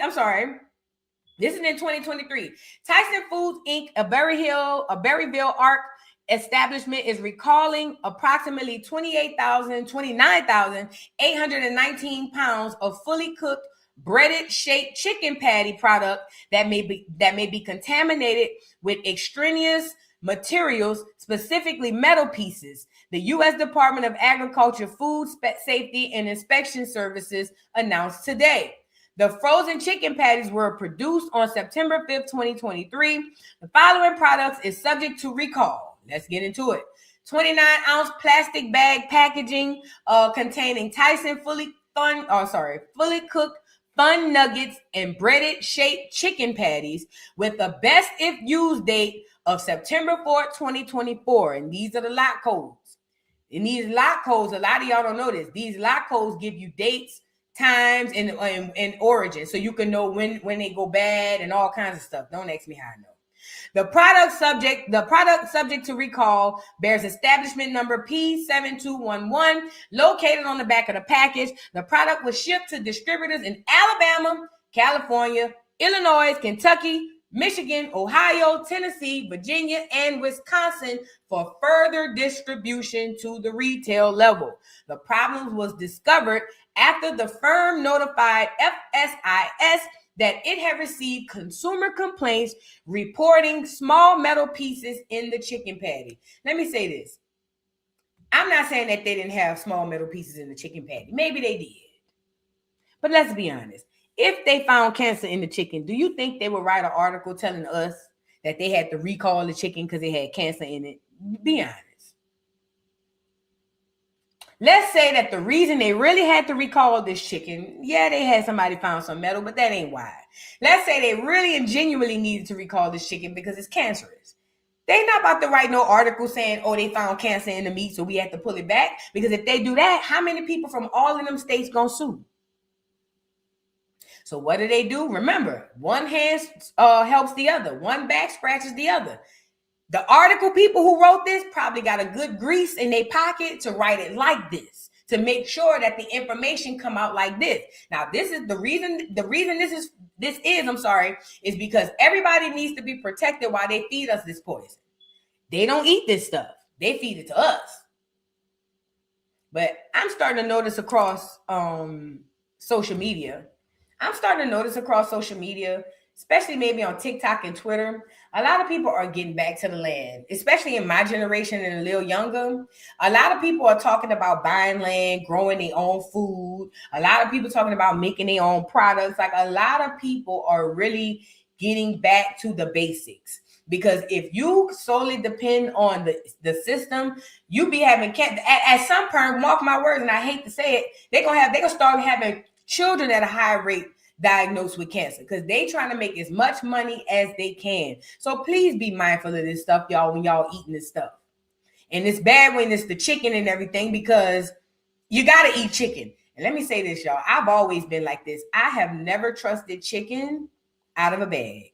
this is in 2023. Tyson Foods Inc., a Berryville Arc establishment is recalling approximately 29,819 pounds of fully cooked breaded shaped chicken patty product that may be contaminated with extraneous materials, specifically metal pieces. The U.S. Department of Agriculture, Food Safety and Inspection Services announced today. The frozen chicken patties were produced on September 5th, 2023. The following products is subject to recall. Let's get into it. 29-ounce plastic bag packaging containing Tyson fully cooked fun nuggets and breaded shaped chicken patties with the best if used date of September 4th, 2024. And these are the lot codes. And these lot codes, a lot of y'all don't know this. These lot codes give you dates, times, and origin. So you can know when they go bad and all kinds of stuff. Don't ask me how I know. The product subject to recall bears establishment number P7211 located on the back of the package. The product was shipped to distributors in Alabama, California, Illinois, Kentucky, Michigan, Ohio, Tennessee, Virginia, and Wisconsin for further distribution to the retail level. The problem was discovered after the firm notified FSIS that it had received consumer complaints reporting small metal pieces in the chicken patty. Let me say this. I'm not saying that they didn't have small metal pieces in the chicken patty. Maybe they did. But let's be honest. If they found cancer in the chicken, do you think they would write an article telling us that they had to recall the chicken because it had cancer in it? Be honest. Let's say that the reason they really had to recall this chicken, yeah, they had somebody found some metal, but that ain't why. Let's say they really and genuinely needed to recall this chicken because it's cancerous. They not about to write no article saying, oh, they found cancer in the meat, so we have to pull it back. Because if they do that, how many people from all of them states gonna sue? So what do? Remember, one hand helps the other. One back scratches the other. The article people who wrote this probably got a good grease in their pocket to write it like this, to make sure that the information come out like this. Now, this is the reason this is because everybody needs to be protected while they feed us this poison. They don't eat this stuff. They feed it to us. But I'm starting to notice across social media, especially maybe on TikTok and Twitter, a lot of people are getting back to the land, especially in my generation and a little younger. A lot of people are talking about buying land, growing their own food. A lot of people talking about making their own products. Like, a lot of people are really getting back to the basics. Because if you solely depend on the system, you be having at some point, mark my words, and I hate to say it, they're gonna start having children at a high rate diagnosed with cancer because they trying to make as much money as they can. So please be mindful of this stuff, y'all, when y'all eating this stuff. And it's bad when it's the chicken and everything because you got to eat chicken. And let me say this, y'all. I've always been like this. I have never trusted chicken out of a bag.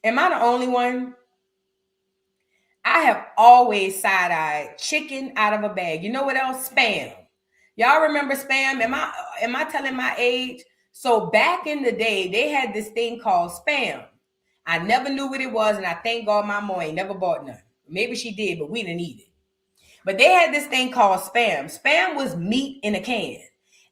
Am I the only one? I have always side-eyed chicken out of a bag. You know what else? Spam. Y'all remember Spam? Am I telling my age? So back in the day, they had this thing called Spam. I never knew what it was, and I thank God my mom ain't never bought none. Maybe she did, but we didn't eat it. But they had this thing called Spam. Spam was meat in a can.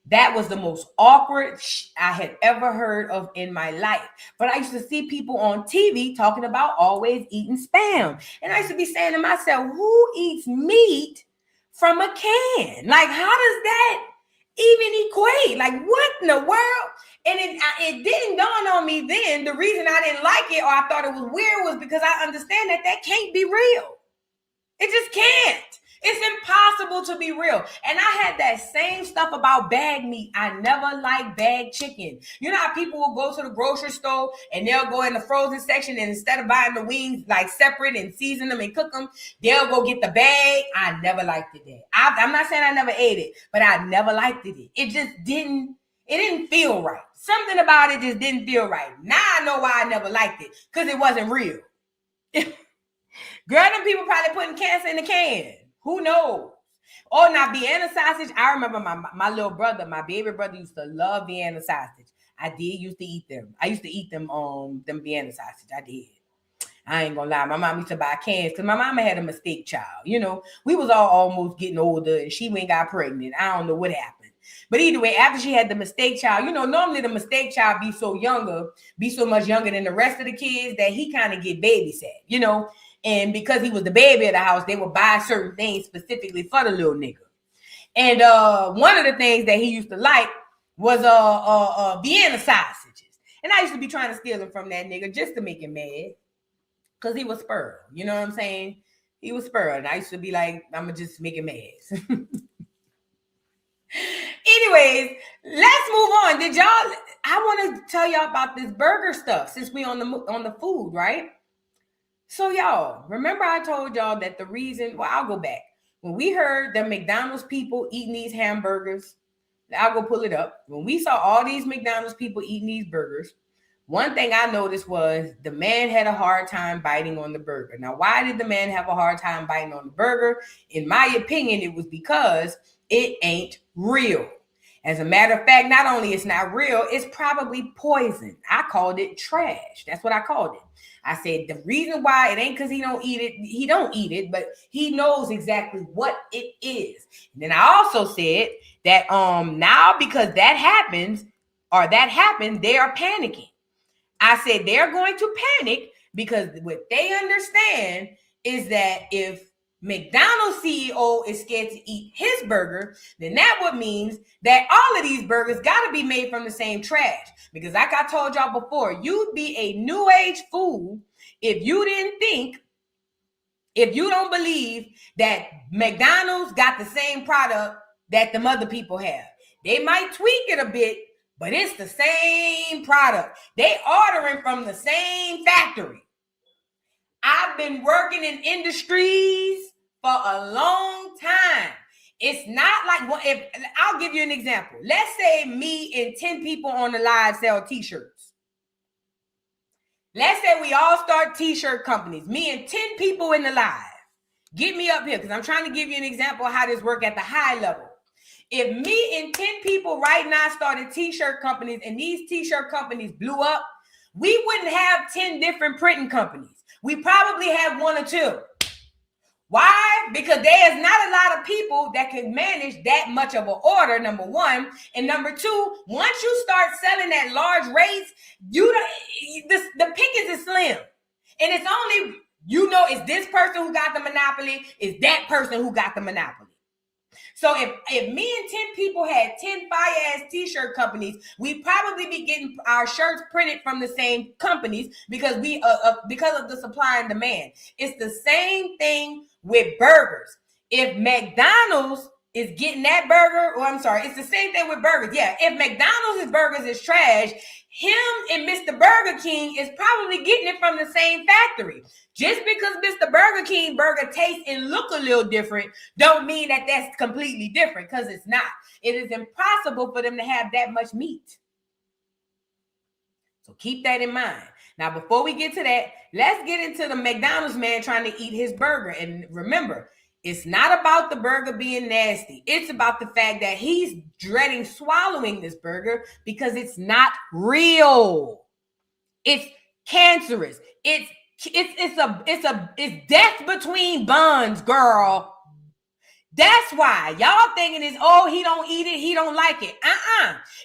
That was the most awkward I had ever heard of in my life. But I used to see people on TV talking about always eating Spam. And I used to be saying to myself, who eats meat from a can? Like, how does that even equate? Like, what in the world? And it didn't dawn on me then. The reason I didn't like it or I thought it was weird was because I understand that can't be real. It just can't. It's impossible to be real. And I had that same stuff about bag meat. I never liked bag chicken. You know how people will go to the grocery store and they'll go in the frozen section and instead of buying the wings like separate and season them and cook them, they'll go get the bag. I never liked it. I'm not saying I never ate it, but I never liked it. It just didn't feel right. Something about it just didn't feel right. Now I know why I never liked it, because it wasn't real. Girl, them people probably putting cancer in the can. Who knows? Oh, now Vienna sausage. I remember my little brother, my baby brother used to love Vienna sausage. I did used to eat them. I used to eat them Vienna sausage. I did. I ain't gonna lie. My mom used to buy cans because my mama had a mistake child. You know, we was all almost getting older and she went got pregnant. I don't know what happened. But either way, after she had the mistake child, you know, normally the mistake child be so much younger than the rest of the kids that he kind of get babysat, you know. And because he was the baby of the house, they would buy certain things specifically for the little nigga. And one of the things that he used to like was Vienna sausages. And I used to be trying to steal them from that nigga just to make him mad. Because he was spoiled. You know what I'm saying? He was spoiled. And I used to be like, I'm going to just make him mad. Anyways, let's move on. I want to tell y'all about this burger stuff since we on the food, right? So y'all, remember I told y'all that the reason, well, I'll go back. When we heard the McDonald's people eating these hamburgers, I'll go pull it up. When we saw all these McDonald's people eating these burgers, one thing I noticed was the man had a hard time biting on the burger. Now, why did the man have a hard time biting on the burger? In my opinion, it was because it ain't real. As a matter of fact, not only it's not real, it's probably poison. I called it trash. That's what I called it. I said the reason why it ain't because he don't eat it, but he knows exactly what it is. And then I also said that now because that happened, they are panicking. I said they're going to panic because what they understand is that if McDonald's CEO is scared to eat his burger, then that would mean that all of these burgers got to be made from the same trash. Because like I told y'all before, you'd be a new age fool if you don't believe that McDonald's got the same product that the other people have. They might tweak it a bit, but it's the same product. They ordering from the same factory. I've been working in industries for a long time. It's not like, if I'll give you an example. Let's say me and 10 people on the live sell t-shirts. Let's say we all start t-shirt companies. Me and 10 people in the live. Get me up here because I'm trying to give you an example of how this works at the high level. If me and 10 people right now started t-shirt companies and these t-shirt companies blew up, we wouldn't have 10 different printing companies. We probably have 1 or 2. Why? Because there's not a lot of people that can manage that much of an order, number one. And number two, once you start selling at large rates, the pickings is slim. And it's only, it's this person who got the monopoly, it's that person who got the monopoly. So if me and 10 people had 10 fire-ass t-shirt companies, we'd probably be getting our shirts printed from the same companies because of the supply and demand. It's the same thing with burgers. If McDonald's is getting that burger, it's the same thing with burgers. Yeah, if McDonald's burgers is trash, him and Mr. Burger King is probably getting it from the same factory. Just because Mr. Burger King burger tastes and look a little different, don't mean that that's completely different, because it's not. It is impossible for them to have that much meat. So keep that in mind. Now, before we get to that, let's get into the McDonald's man trying to eat his burger. And remember, it's not about the burger being nasty. It's about the fact that he's dreading swallowing this burger because it's not real. It's cancerous. It's death between buns, girl. That's why y'all thinking is, he don't eat it, he don't like it.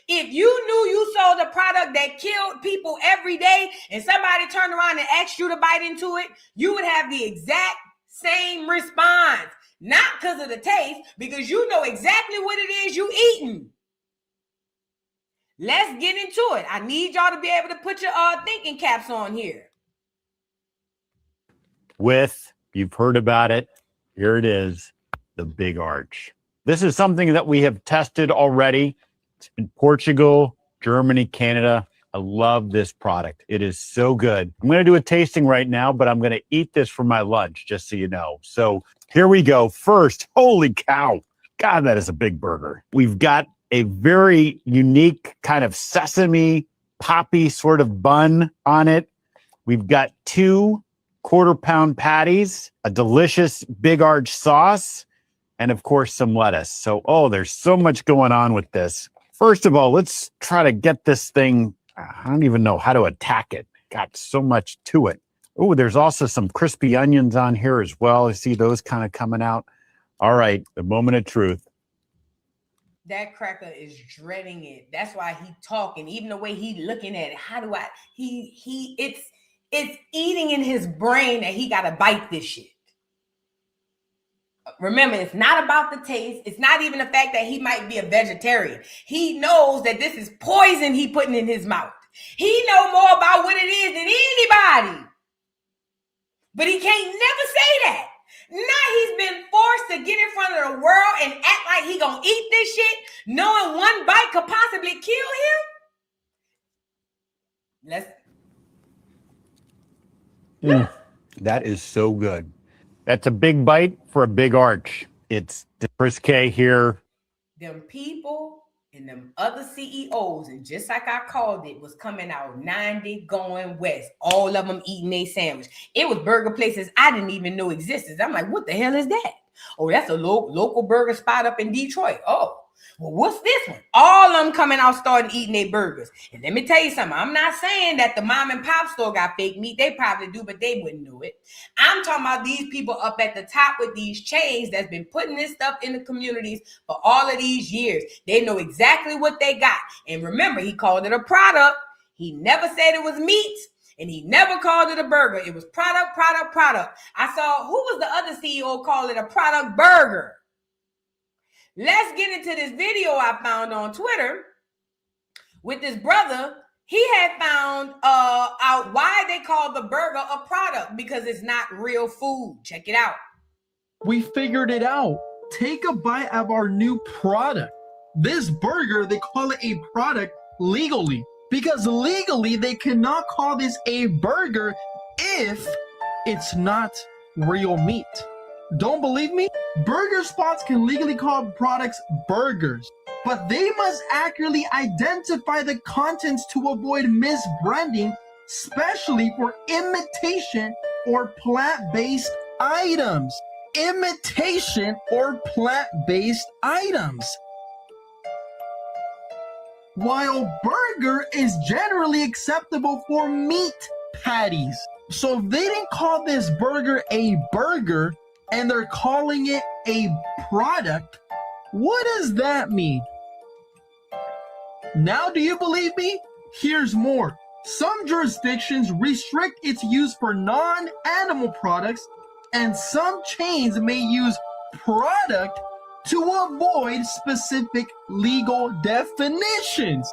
If you knew you sold a product that killed people every day and somebody turned around and asked you to bite into it, you would have the exact same response. Not because of the taste, because you know exactly what it is you eating. Let's get into it. I need y'all to be able to put your thinking caps on here. You've heard about it. Here it is. The Big Arch. This is something that we have tested already in Portugal, Germany, Canada. I love this product. It is so good. I'm going to do a tasting right now, but I'm going to eat this for my lunch, just so you know. So here we go. First, holy cow. God, that is a big burger. We've got a very unique kind of sesame poppy sort of bun on it. We've got 2 quarter-pound patties, a delicious Big Arch sauce, and of course some lettuce. So, there's so much going on with this. First of all, let's try to get this thing. I don't even know how to attack it. Got so much to it. Oh, there's also some crispy onions on here as well. I see those kind of coming out. All right, the moment of truth. That cracker is dreading it. That's why he talking. Even the way he looking at it. It's eating in his brain that he got to bite this shit. Remember, it's not about the taste. It's not even the fact that he might be a vegetarian. He knows that this is poison he putting in his mouth. He know more about what it is than anybody. But he can't never say that. Now he's been forced to get in front of the world and act like he gonna eat this shit, knowing one bite could possibly kill him. That is so good. That's a big bite for a big arch. It's the Chris K here. Them people and them other CEOs, and just like I called it, was coming out 90 going west. All of them eating a sandwich. It was burger places I didn't even know existed. I'm like, what the hell is that? Oh, that's a local burger spot up in Detroit. Oh, Well, what's this one? All of them coming out starting eating their burgers. And let me tell you something. I'm not saying that the mom and pop store got fake meat. They probably do, but they wouldn't know it. I'm talking about these people up at the top with these chains that's been putting this stuff in the communities for all of these years. They know exactly what they got. And remember, he called it a product. He never said it was meat. And he never called it a burger. It was product. I saw, who was the other CEO call it a product burger? Let's get into this video I found on Twitter with this brother. He had found out why they call the burger a product, because it's not real food. Check it out. We figured it out. Take a bite of our new product. This burger, they call it a product legally. Because legally, they cannot call this a burger if it's not real meat. Don't believe me? Burger spots can legally call products burgers, but they must accurately identify the contents to avoid misbranding, especially for imitation or plant-based items. Imitation or plant-based items. While burger is generally acceptable for meat patties. So if they didn't call this burger a burger and they're calling it a product, what does that mean? Now, do you believe me? Here's more. Some jurisdictions restrict its use for non-animal products, and some chains may use product to avoid specific legal definitions.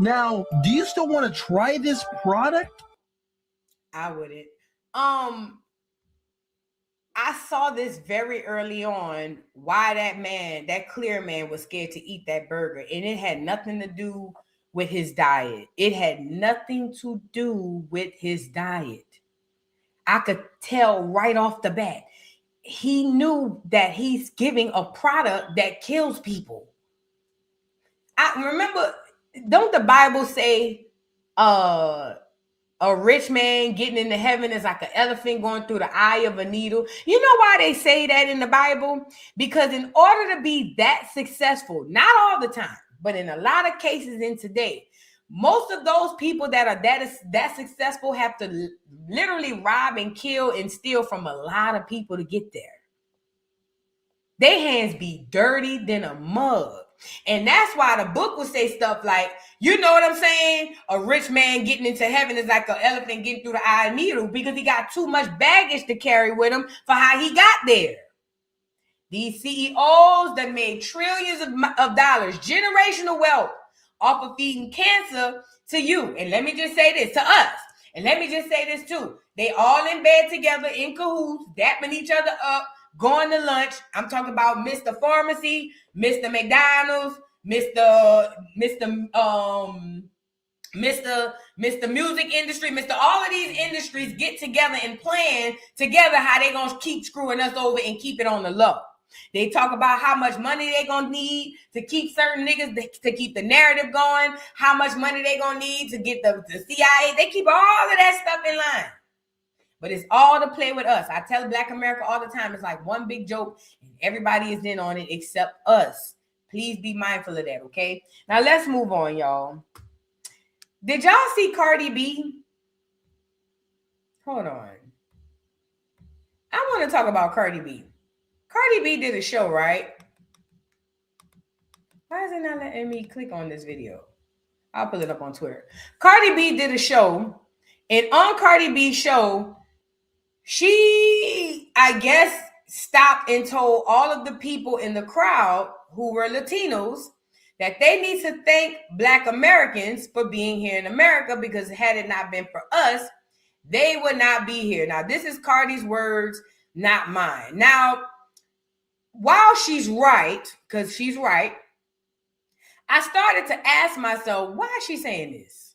Now, do you still want to try this product? I wouldn't. I saw this very early on, why that clear man was scared to eat that burger. And it had nothing to do with his diet. I could tell right off the bat. He knew that he's giving a product that kills people. I remember, don't the Bible say a rich man getting into heaven is like an elephant going through the eye of a needle? You know why they say that in the Bible? Because in order to be that successful, not all the time, but in a lot of cases in today, most of those people that are that successful have to literally rob and kill and steal from a lot of people to get there. Their hands be dirty than a mug. And that's why the book will say stuff like, you know what I'm saying? A rich man getting into heaven is like an elephant getting through the eye of a needle, because he got too much baggage to carry with him for how he got there. These CEOs that made trillions of dollars, generational wealth, off of feeding cancer to you. And let me just say this, to us. And let me just say this too. They all in bed together in cahoots, dapping each other up, going to lunch. I'm talking about Mr. Pharmacy, Mr. McDonald's, Mr. Music industry, Mr. All of these industries get together and plan together how they gonna keep screwing us over and keep it on the low. They talk about how much money they gonna need to keep certain niggas, to keep the narrative going, how much money they gonna need to get the CIA. They keep all of that stuff in line. But it's all to play with us. I tell Black America all the time, it's like one big joke and everybody is in on it except us. Please be mindful of that, okay? Now let's move on, y'all. Did y'all see Cardi B? Hold on. I want to talk about Cardi B. Cardi B did a show, right? Why is it not letting me click on this video? I'll pull it up on Twitter. Cardi B did a show, and on Cardi B's show, she, I guess, stopped and told all of the people in the crowd who were Latinos that they need to thank Black Americans for being here in America, because had it not been for us, they would not be here. Now, this is Cardi's words, not mine. Now, while she's right, because she's right, I started to ask myself, why is she saying this?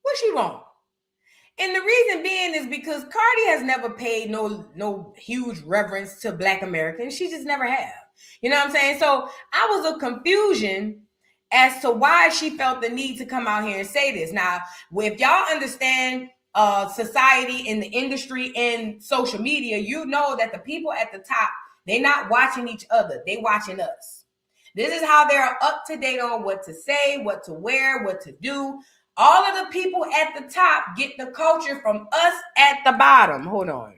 What's she wrong? And the reason being is because Cardi has never paid no huge reverence to Black Americans. She just never have. You know what I'm saying? So I was a confusion as to why she felt the need to come out here and say this. Now, if y'all understand society, in the industry, and social media, you know that the people at the top, they're not watching each other. They watching us. This is how they're up to date on what to say, what to wear, what to do. All of the people at the top get the culture from us at the bottom. Hold on.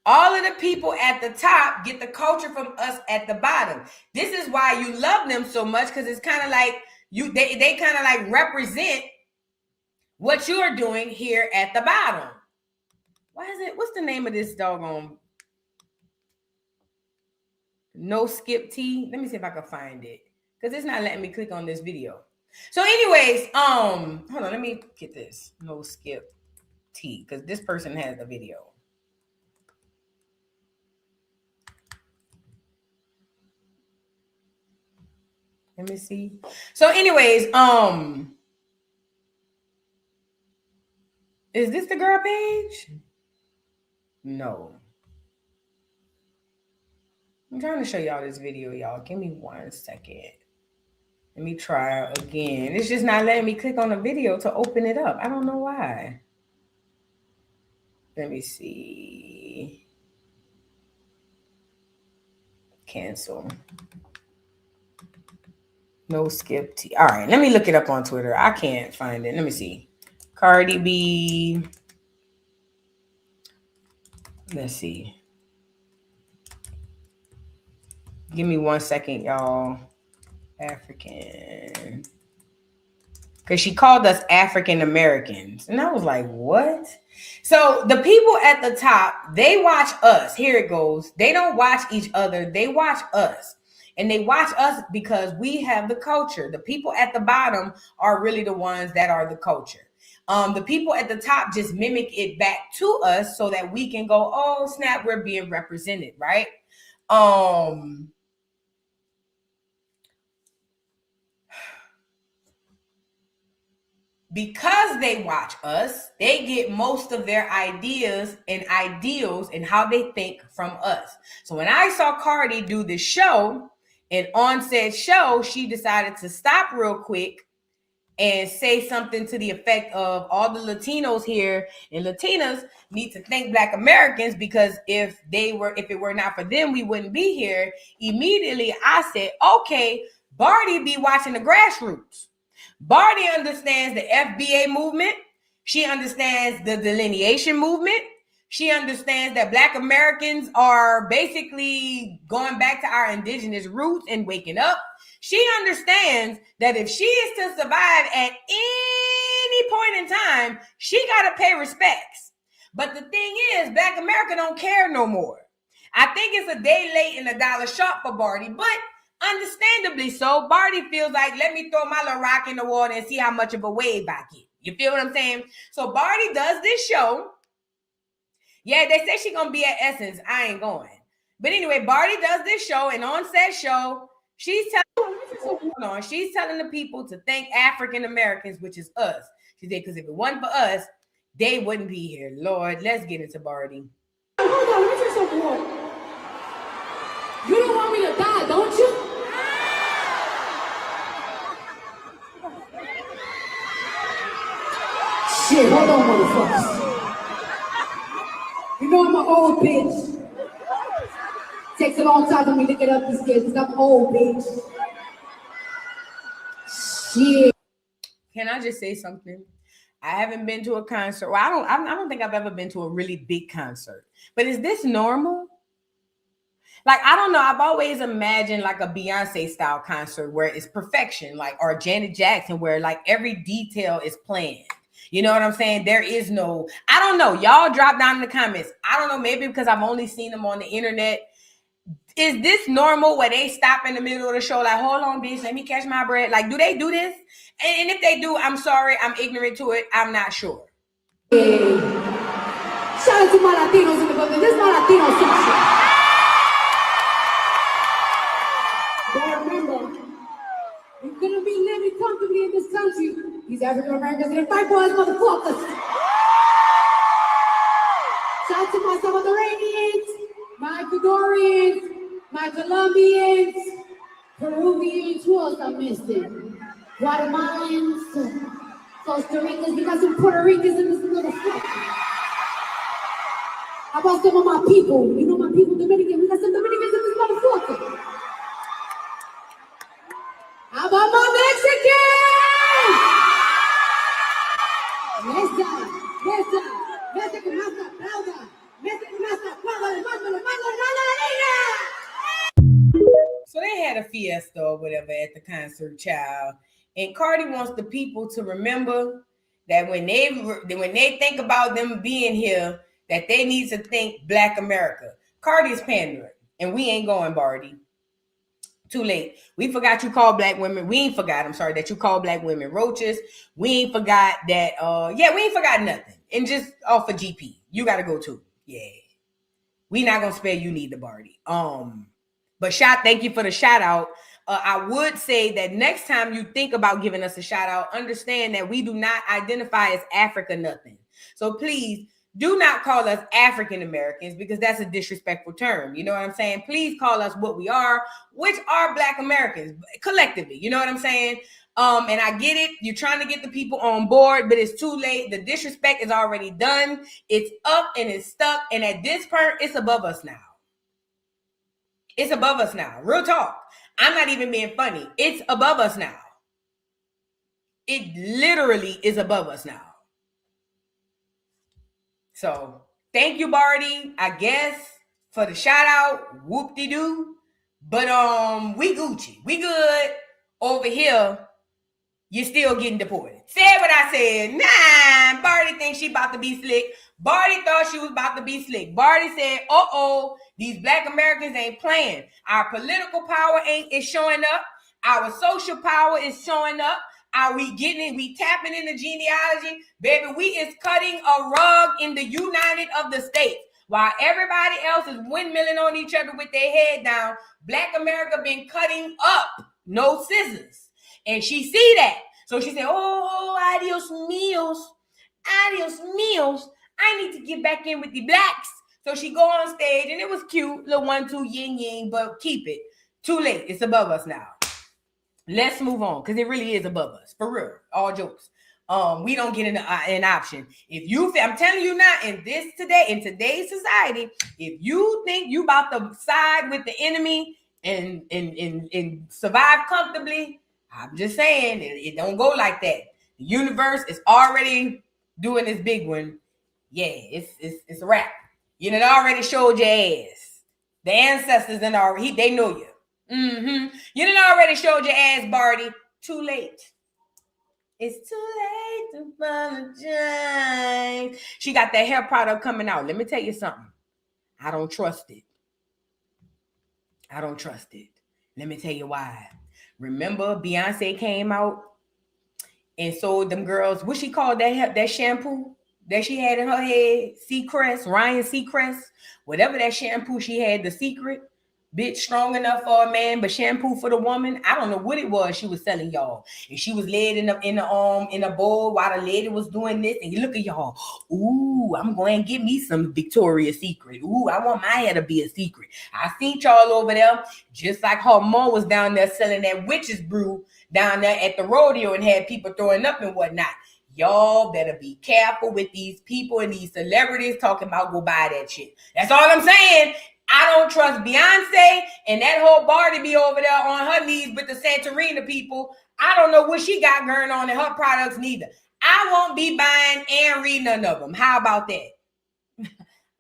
All of the people at the top get the culture from us at the bottom. This is why you love them so much, because it's kind of like they kind of like represent what you're doing here at the bottom. What's the name of this doggone no skip T? Let me see if I can find it, because it's not letting me click on this video. So anyways, hold on, let me get this no skip T, because this person has the video. Let me see. So anyways, is this the girl page? No. I'm trying to show y'all this video, y'all. Give me 1 second. Let me try again. It's just not letting me click on the video to open it up. I don't know why. Let me see. Cancel. No skip T. All right, let me look it up on Twitter. I can't find it. Let me see. Cardi B. Let's see. Give me 1 second, y'all. African. Because she called us African Americans. And I was like, what? So the people at the top, they watch us. Here it goes. They don't watch each other. They watch us. And they watch us because we have the culture. The people at the bottom are really the ones that are the culture. The people at the top just mimic it back to us so that we can go, oh, snap, we're being represented, right? Because they watch us, they get most of their ideas and ideals and how they think from us. So when I saw Cardi do this show, and on said show, she decided to stop real quick and say something to the effect of all the Latinos here and Latinas need to thank Black Americans, because if it were not for them, we wouldn't be here. Immediately I said, okay, Barty be watching the grassroots. Barty understands the FBA movement. She understands the delineation movement. She understands that Black Americans are basically going back to our indigenous roots and waking up. She understands that if she is to survive at any point in time, she got to pay respects. But the thing is, Black America don't care no more. I think it's a day late and a dollar short for Barty, but understandably so. Barty feels like, let me throw my little rock in the water and see how much of a wave I get. You feel what I'm saying? So Barty does this show. Yeah, they say she's gonna be at Essence. I ain't going. But anyway, Barty does this show, and on said show, she's telling the people to thank African Americans, which is us. She said, because if it wasn't for us, they wouldn't be here. Lord, let's get into Barty. Hold on, let me tell you something. You don't want me to die, don't you? Shit, hold on, motherfuckers. You know I'm an old bitch. Takes a long time for me to get up these kids because I'm old, bitch. Shit. Can I just say something? I haven't been to a concert. Well, I don't think I've ever been to a really big concert. But is this normal? Like, I don't know. I've always imagined like a Beyonce style concert where it's perfection, like, or Janet Jackson, where like every detail is planned. You know what I'm saying? There is no, I don't know. Y'all drop down in the comments. I don't know. Maybe because I've only seen them on the internet. Is this normal where they stop in the middle of the show? Like, hold on, bitch, let me catch my breath. Like, do they do this? And if they do, I'm sorry. I'm ignorant to it. I'm not sure. Shout out to my Latinos in the building. This is my Latino section. But remember, you couldn't be living comfortably in this country. These African Americans are the fight for us, motherfuckers. Shout out to my Salvadorians, my Ecuadorians, my Colombians, Peruvians, who else I missed it? Guatemalans, Costa Ricans, we got some Puerto Ricans in this motherfucker. How about some of my people? You know my people, Dominican. We got some Dominicans in this motherfucker. How about my Mexicans? Mexican masa aplauda. Mexican masa aplauda. So they had a fiesta or whatever at the concert, child. And Cardi wants the people to remember that when they think about them being here, that they need to think Black America. Cardi is pandering, and we ain't going, Barty. Too late. We forgot you call Black women. We ain't forgot, I'm sorry, that you call Black women roaches. We ain't forgot that, we ain't forgot nothing. And just off of GP, you got to go too. Yeah. We not going to spare you neither, Barty. But thank you for the shout out. I would say that next time you think about giving us a shout out, understand that we do not identify as Africa nothing. So please do not call us African Americans, because that's a disrespectful term. You know what I'm saying? Please call us what we are, which are Black Americans collectively. You know what I'm saying? And I get it. You're trying to get the people on board, but it's too late. The disrespect is already done. It's up and it's stuck. And at this point, it's above us now. It's above us now. Real talk. I'm not even being funny. It's above us now. It literally is above us now. So thank you, Barty, I guess, for the shout out. Whoop-de-doo. But we Gucci. We good over here. You're still getting deported. Said what I said. Nah, Barty thinks she about to be slick. Barty thought she was about to be slick. Barty said, these Black Americans ain't playing. Our political power is showing up. Our social power is showing up. Are we getting it? We tapping into genealogy. Baby, we is cutting a rug in the United of the States. While everybody else is windmilling on each other with their head down, Black America been cutting up. No scissors. And she see that. So she said, adios míos. Adios míos. I need to get back in with the Blacks. So she go on stage, and it was cute. Little 1-2 yin, but keep it. Too late. It's above us now. Let's move on, because it really is above us. For real. All jokes. We don't get an option. I'm telling you now, in today's society, if you think you about to side with the enemy and survive comfortably, I'm just saying it don't go like that. The universe is already doing this big one. Yeah, it's a wrap. You done already showed your ass. The ancestors they know you. You done already showed your ass, Barty. Too late. It's too late to apologize. She got that hair product coming out. Let me tell you something. I don't trust it. Let me tell you why. Remember, Beyonce came out and sold them girls, what she called that shampoo that she had in her head? Ryan Seacrest. Whatever that shampoo she had, the secret. Bitch strong enough for a man, but shampoo for the woman. I don't know what it was she was selling y'all. And she was laid in a bowl while the lady was doing this. And you look at y'all. Ooh, I'm going to get me some Victoria's Secret. Ooh, I want my hair to be a secret. I seen y'all over there, just like her mom was down there selling that witch's brew down there at the rodeo and had people throwing up and whatnot. Y'all better be careful with these people and these celebrities talking about go buy that shit. That's all I'm saying. I don't trust Beyonce and that whole Barty be over there on her knees with the Santorina people. I don't know what she got going on in her products neither. I won't be buying and reading none of them. How about that?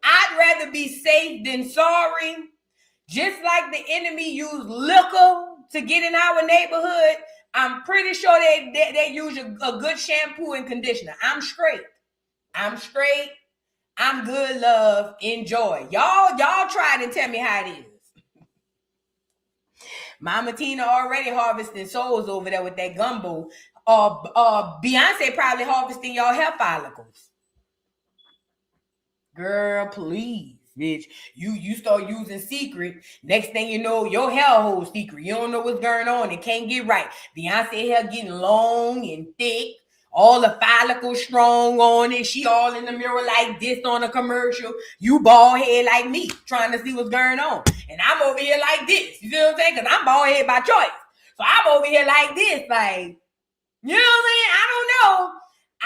I'd rather be safe than sorry. Just like the enemy used liquor to get in our neighborhood, I'm pretty sure they use a good shampoo and conditioner. I'm straight. I'm good, love, enjoy. Y'all try it and tell me how it is. Mama Tina already harvesting souls over there with that gumbo. Beyonce probably harvesting y'all hair follicles. Girl, please, bitch. You start using secret. Next thing you know, your hair holds secret. You don't know what's going on. It can't get right. Beyonce hair getting long and thick. All the follicles strong on it. She all in the mirror like this on a commercial. You bald head like me, trying to see what's going on. And I'm over here like this. You see what I'm saying? Because I'm bald head by choice. So I'm over here like this. Like, you know what I'm saying? I don't know.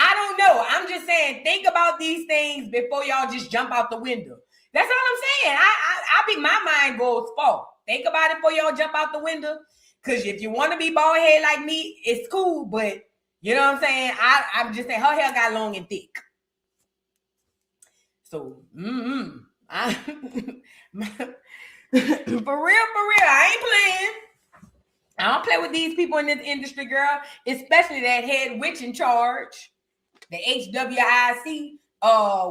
I don't know. I'm just saying, think about these things before y'all just jump out the window. That's all I'm saying. I be my mind goes forward. Think about it before y'all jump out the window. Because if you want to be bald head like me, it's cool. But you know what I'm saying? I'm just saying her hair got long and thick. So, for real, I ain't playing. I don't play with these people in this industry, girl. Especially that head witch in charge. The HWIC.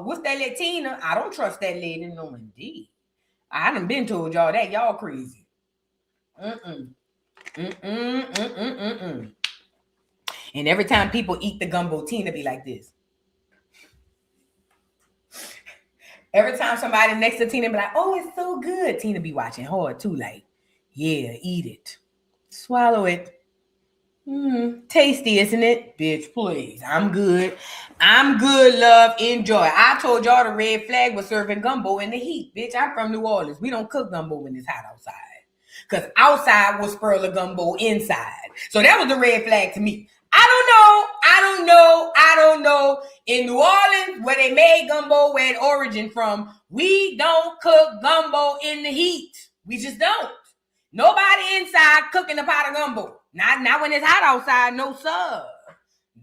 What's that Latina? I don't trust that lady. No, indeed. I done been told y'all that. Y'all crazy. And every time people eat the gumbo, Tina be like this. Every time somebody next to Tina be like, oh, it's so good. Tina be watching hard too. Like, yeah, eat it. Swallow it. Tasty, isn't it? Bitch, please. I'm good. I'm good, love. Enjoy. I told y'all the red flag was serving gumbo in the heat. Bitch, I'm from New Orleans. We don't cook gumbo when it's hot outside. Because outside was spurl of gumbo inside. So that was the red flag to me. I don't know. In New Orleans, where they made gumbo, where it origin from, we don't cook gumbo in the heat. We just don't. Nobody inside cooking a pot of gumbo. Not when it's hot outside. No, sir.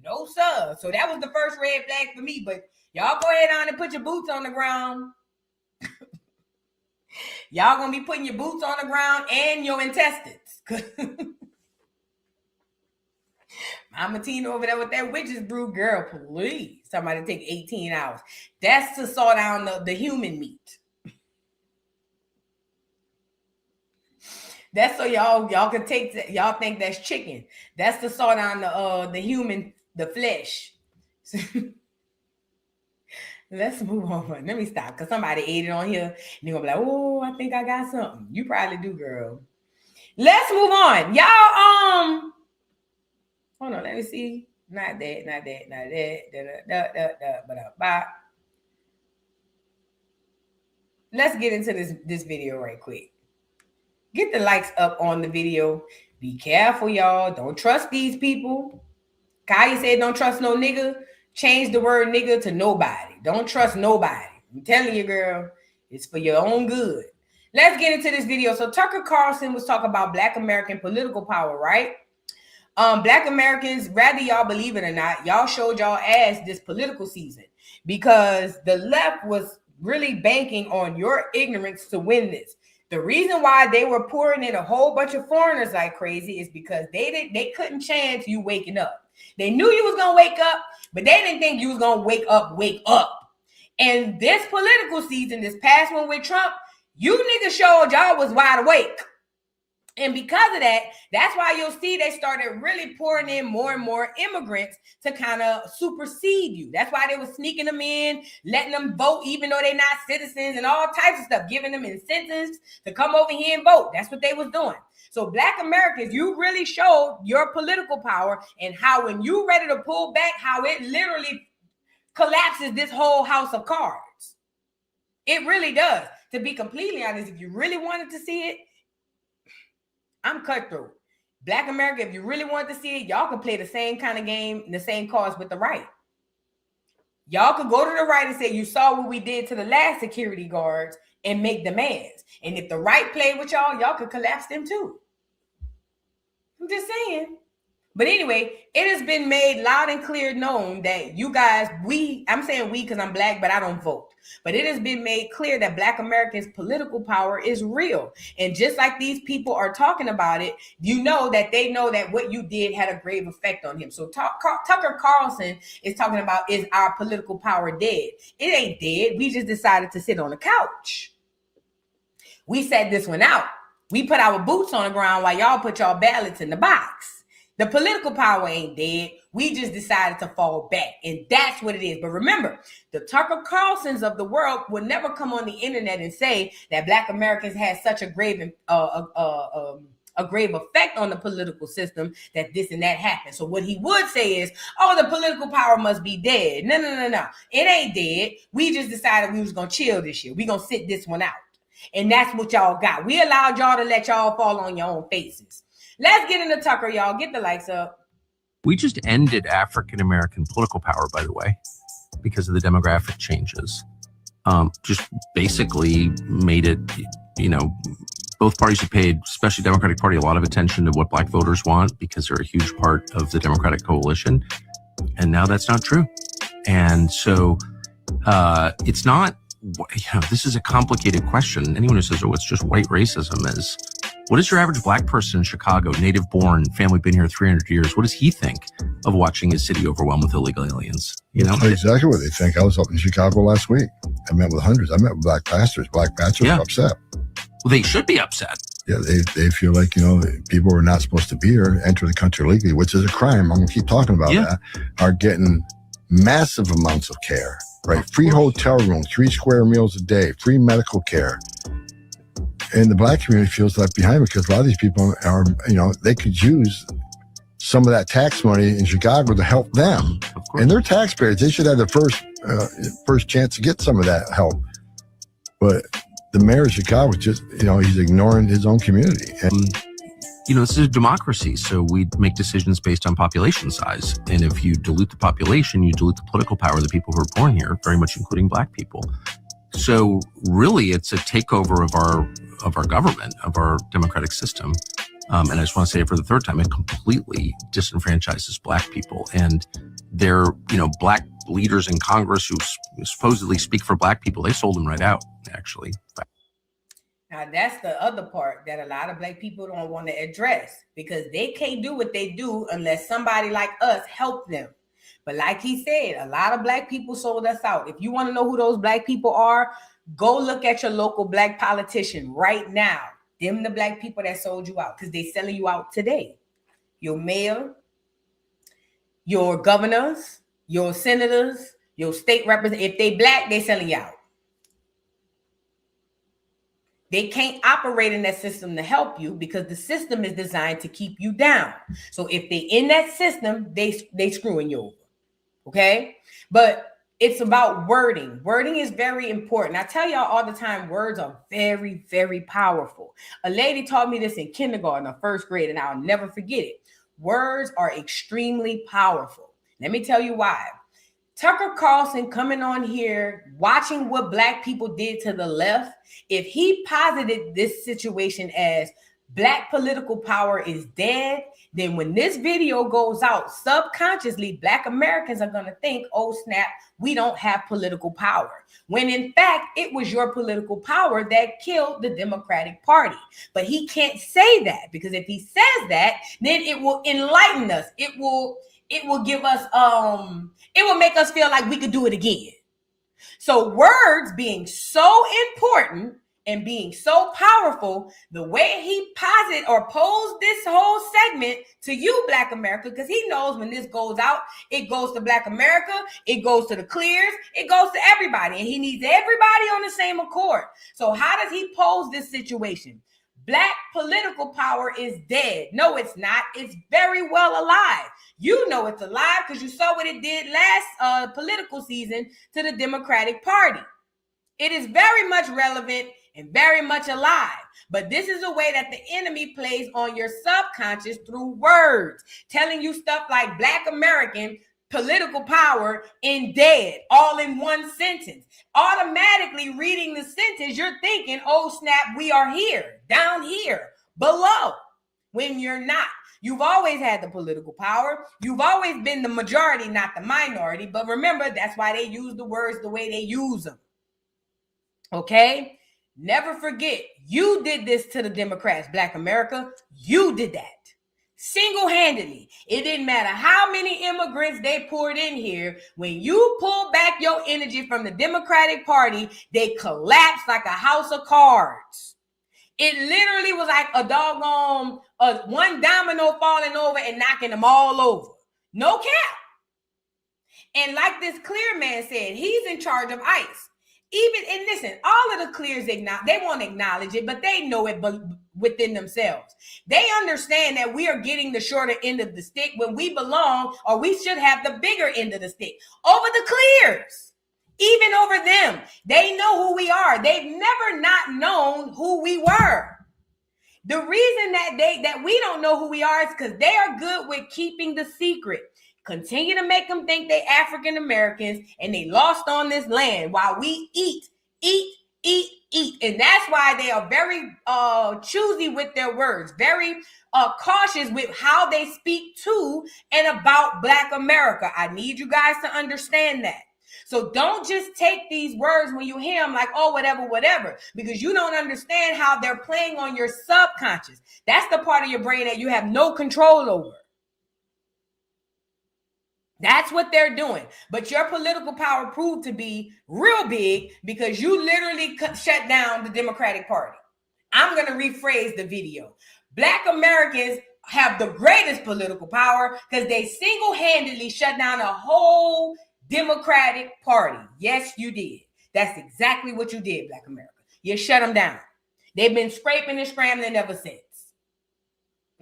No, sir. So that was the first red flag for me. But y'all go ahead on and put your boots on the ground. Y'all gonna be putting your boots on the ground and your intestines. Mama Tina over there with that witch's brew, girl, please. Somebody take 18 hours. That's to saw down the human meat. That's so y'all can take that. Y'all think that's chicken. That's to saw down the human, the flesh. Let's move on. Let me stop because somebody ate it on here and they're gonna be like, oh, I think I got something. You probably do, girl. Let's move on. Y'all, hold on, let me see. Not that. Let's get into this video right quick. Get the likes up on the video. Be careful, y'all. Don't trust these people. Kaya said don't trust no nigga. Change the word nigga to nobody. Don't trust nobody. I'm telling you, girl, it's for your own good. Let's get into this video. So Tucker Carlson was talking about Black American political power, right? Black Americans, rather y'all believe it or not, y'all showed y'all ass this political season because the left was really banking on your ignorance to win this. The reason why they were pouring in a whole bunch of foreigners like crazy is because they couldn't chance you waking up. They knew you was gonna wake up, but they didn't think you was gonna wake up. And this political season, this past one with Trump, you niggas showed y'all was wide awake. And because of that, that's why you'll see they started really pouring in more and more immigrants to kind of supersede you. That's why they were sneaking them in, letting them vote, even though they're not citizens and all types of stuff, giving them incentives to come over here and vote. That's what they was doing. So Black Americans, you really showed your political power and how when you ready to pull back, how it literally collapses this whole house of cards. It really does. To be completely honest, if you really wanted to see it, I'm cutthroat. Black America, if you really want to see it, y'all can play the same kind of game, the same cards with the right. Y'all could go to the right and say, you saw what we did to the last security guards and make demands. And if the right played with y'all, y'all could collapse them too. I'm just saying. But anyway, it has been made loud and clear known that you guys, I'm saying we because I'm Black, but I don't vote. But it has been made clear that Black Americans' political power is real. And just like these people are talking about it, you know that they know that what you did had a grave effect on him. So Tucker Carlson is talking about, is our political power dead? It ain't dead. We just decided to sit on the couch. We set this one out. We put our boots on the ground while y'all put y'all ballots in the box. The political power ain't dead. We just decided to fall back. And that's what it is. But remember, the Tucker Carlsons of the world will never come on the internet and say that Black Americans had such a grave effect on the political system that this and that happened. So what he would say is, oh, the political power must be dead. No. It ain't dead. We just decided we was going to chill this year. We going to sit this one out. And that's what y'all got. We allowed y'all to let y'all fall on your own faces. Let's get into Tucker, y'all. Get the likes up. We just ended African American political power, by the way, because of the demographic changes. Just basically made it, both parties have paid, especially Democratic Party, a lot of attention to what Black voters want because they're a huge part of the Democratic coalition. And now that's not true. And so it's not, this is a complicated question. Anyone who says, oh, it's just white racism is, what is your average Black person in Chicago, native born, family been here 300 years? What does he think of watching his city overwhelmed with illegal aliens? That's exactly what they think. I was up in Chicago last week. I met with hundreds. I met with Black pastors. Black pastors are upset. Well, they should be upset. Yeah, they feel like, people who are not supposed to be here, enter the country legally, which is a crime. I'm going to keep talking about that, are getting massive amounts of care, right? Free hotel rooms, 3 square meals a day, free medical care. And the Black community feels left behind because a lot of these people are, they could use some of that tax money in Chicago to help them. And they're taxpayers. They should have the first chance to get some of that help. But the mayor of Chicago just, he's ignoring his own community. And this is a democracy, so we make decisions based on population size. And if you dilute the population, you dilute the political power of the people who are born here, very much including Black people. So really, it's a takeover of our government, of our democratic system. And I just want to say it for the third time, it completely disenfranchises Black people. And they're, Black leaders in Congress who supposedly speak for Black people, they sold them right out, actually. Now, that's the other part that a lot of Black people don't want to address because they can't do what they do unless somebody like us help them. But like he said, a lot of Black people sold us out. If you want to know who those Black people are, go look at your local Black politician right now. Them the Black people that sold you out because they selling you out today. Your mayor, your governors, your senators, your state representatives. If they Black, they selling you out. They can't operate in that system to help you because the system is designed to keep you down. So if they in that system, they screwing you over. Okay? But it's about wording. Wording is very important. I tell y'all all the time, words are very, very powerful. A lady taught me this in kindergarten or first grade, and I'll never forget it. Words are extremely powerful. Let me tell you why. Tucker Carlson coming on here, watching what Black people did to the left. If he posited this situation as Black political power is dead, then when this video goes out, subconsciously, Black Americans are going to think, oh, snap, we don't have political power. When in fact, it was your political power that killed the Democratic Party. But he can't say that because if he says that, then it will enlighten us. It will give us, it will make us feel like we could do it again. So words being so important and being so powerful, the way he posited or posed this whole segment to you, Black America, because he knows when this goes out, it goes to Black America, it goes to the clears, it goes to everybody, and he needs everybody on the same accord. So how does he pose this situation? Black political power is dead. No, it's not. It's very well alive. You know it's alive because you saw what it did last political season to the Democratic Party. It is very much relevant and very much alive. But this is a way that the enemy plays on your subconscious through words, telling you stuff like Black American political power in dead, all in one sentence. Automatically reading the sentence, you're thinking, oh, snap, we are here, down here, below, when you're not. You've always had the political power. You've always been the majority, not the minority. But remember, that's why they use the words the way they use them. Okay? Never forget, you did this to the Democrats, Black America. You did that. Single-handedly. It didn't matter how many immigrants they poured in here. When you pull back your energy from the Democratic Party, they collapsed like a house of cards. It literally was like a doggone one domino falling over and knocking them all over. No cap. And like this clear man said, he's in charge of ICE. And listen, all of the clears, they won't acknowledge it, but they know it within themselves. They understand that we are getting the shorter end of the stick when we belong, or we should have the bigger end of the stick. Over the clears, even over them, they know who we are. They've never not known who we were. The reason that we don't know who we are is because they are good with keeping the secret. Continue to make them think they African Americans and they lost on this land while we eat. And that's why they are very choosy with their words, very cautious with how they speak to and about Black America. I need you guys to understand that. So don't just take these words when you hear them like, oh, whatever, because you don't understand how they're playing on your subconscious. That's the part of your brain that you have no control over. That's what they're doing. But your political power proved to be real big because you literally shut down the Democratic Party. I'm going to rephrase the video. Black Americans have the greatest political power because they single-handedly shut down a whole Democratic Party. Yes, you did. That's exactly what you did, Black America. You shut them down. They've been scraping and scrambling ever since.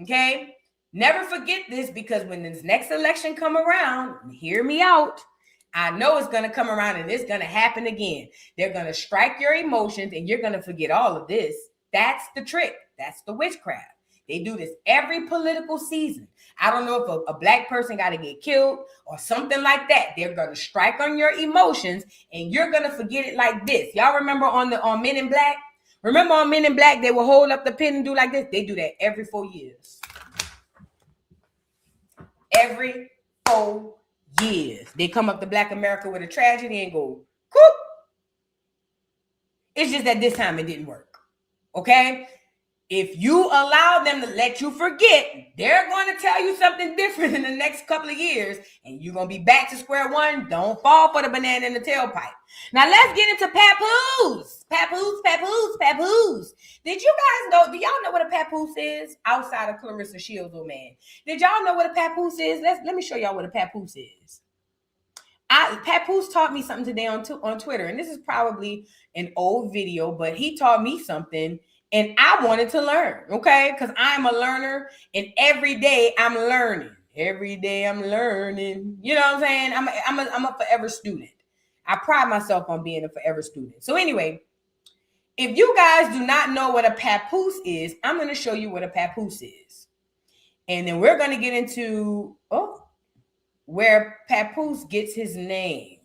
Okay? Never forget this, because when this next election come around, hear me out, I know it's going to come around and it's going to happen again. They're going to strike your emotions and you're going to forget all of this. That's the trick. That's the witchcraft. They do this every political season. I don't know if a Black person got to get killed or something like that. They're going to strike on your emotions and you're going to forget it like this. Y'all remember on Men in Black? Remember on Men in Black, they will hold up the pen and do like this? They do that every 4 years. Every 4 years. They come up to Black America with a tragedy and go, coop. It's just that this time it didn't work. Okay? If you allow them to let you forget, they're going to tell you something different in the next couple of years, and you're going to be back to square one. Don't fall for the banana in the tailpipe. Now, let's get into Papoose. Papoose. Did you guys know, do y'all know what a Papoose is? Outside of Clarissa Shields, old man. Did y'all know what a Papoose is? Let me show y'all what a Papoose is. Papoose taught me something today on Twitter, and this is probably an old video, but he taught me something. And I wanted to learn, okay? Because I'm a learner, and every day I'm learning. Every day I'm learning. You know what I'm saying? I'm a forever student. I pride myself on being a forever student. So anyway, if you guys do not know what a Papoose is, I'm going to show you what a Papoose is. And then we're going to get into where Papoose gets his name.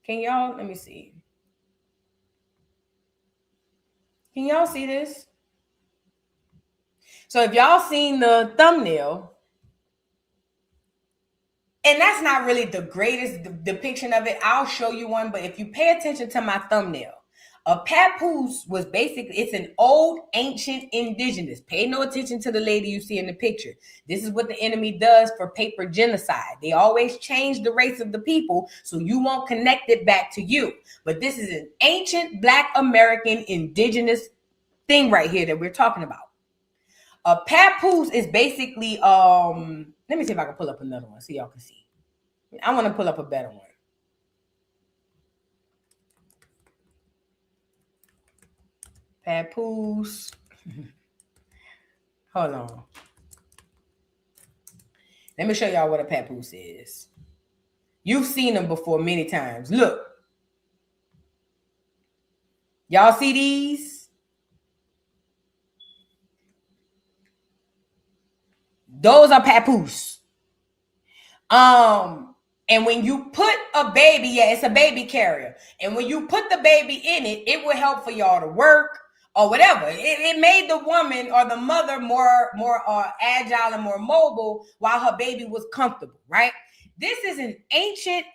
Can y'all, let me see. Can y'all see this? So if y'all seen the thumbnail, and that's not really the greatest depiction of it, I'll show you one, but if you pay attention to my thumbnail, a Papoose was basically, it's an old ancient indigenous. Pay no attention to the lady you see in the picture. This is what the enemy does for paper genocide. They always change the race of the people so you won't connect it back to you. But this is an ancient Black American indigenous thing right here that we're talking about. A Papoose is basically, let me see if I can pull up another one so y'all can see. I want to pull up a better one. Papoose. Hold on. Let me show y'all what a Papoose is. You've seen them before many times. Look. Y'all see these? Those are Papoose. And when you put a baby, it's a baby carrier. And when you put the baby in it, it will help for y'all to work or whatever. It made the woman or the mother more agile and more mobile while her baby was comfortable, right? This is an ancient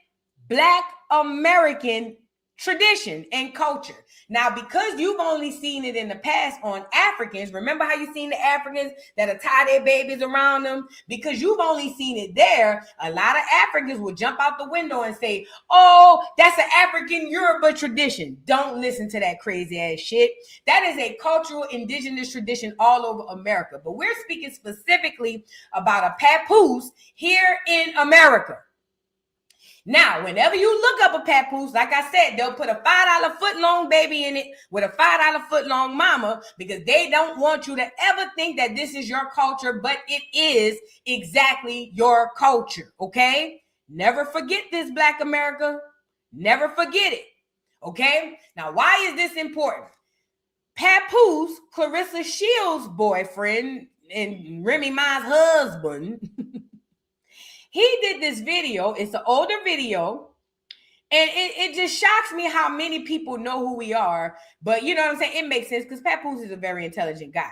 Black American tradition and culture. Now, because you've only seen it in the past on Africans, remember how you seen the Africans that'll tie their babies around them? Because you've only seen it there, a lot of Africans will jump out the window and say, oh, that's an African Yoruba tradition. Don't listen to that crazy ass shit. That is a cultural indigenous tradition all over America. But we're speaking specifically about a Papoose here in America. Now, whenever you look up a Papoose, like I said, they'll put a $5 foot-long baby in it with a $5 foot-long mama because they don't want you to ever think that this is your culture, but it is exactly your culture, okay? Never forget this, Black America. Never forget it, okay? Now, why is this important? Papoose, Clarissa Shields' boyfriend and Remy Ma's husband, he did this video. It's an older video. And it just shocks me how many people know who we are. But you know what I'm saying? It makes sense because Papoose is a very intelligent guy.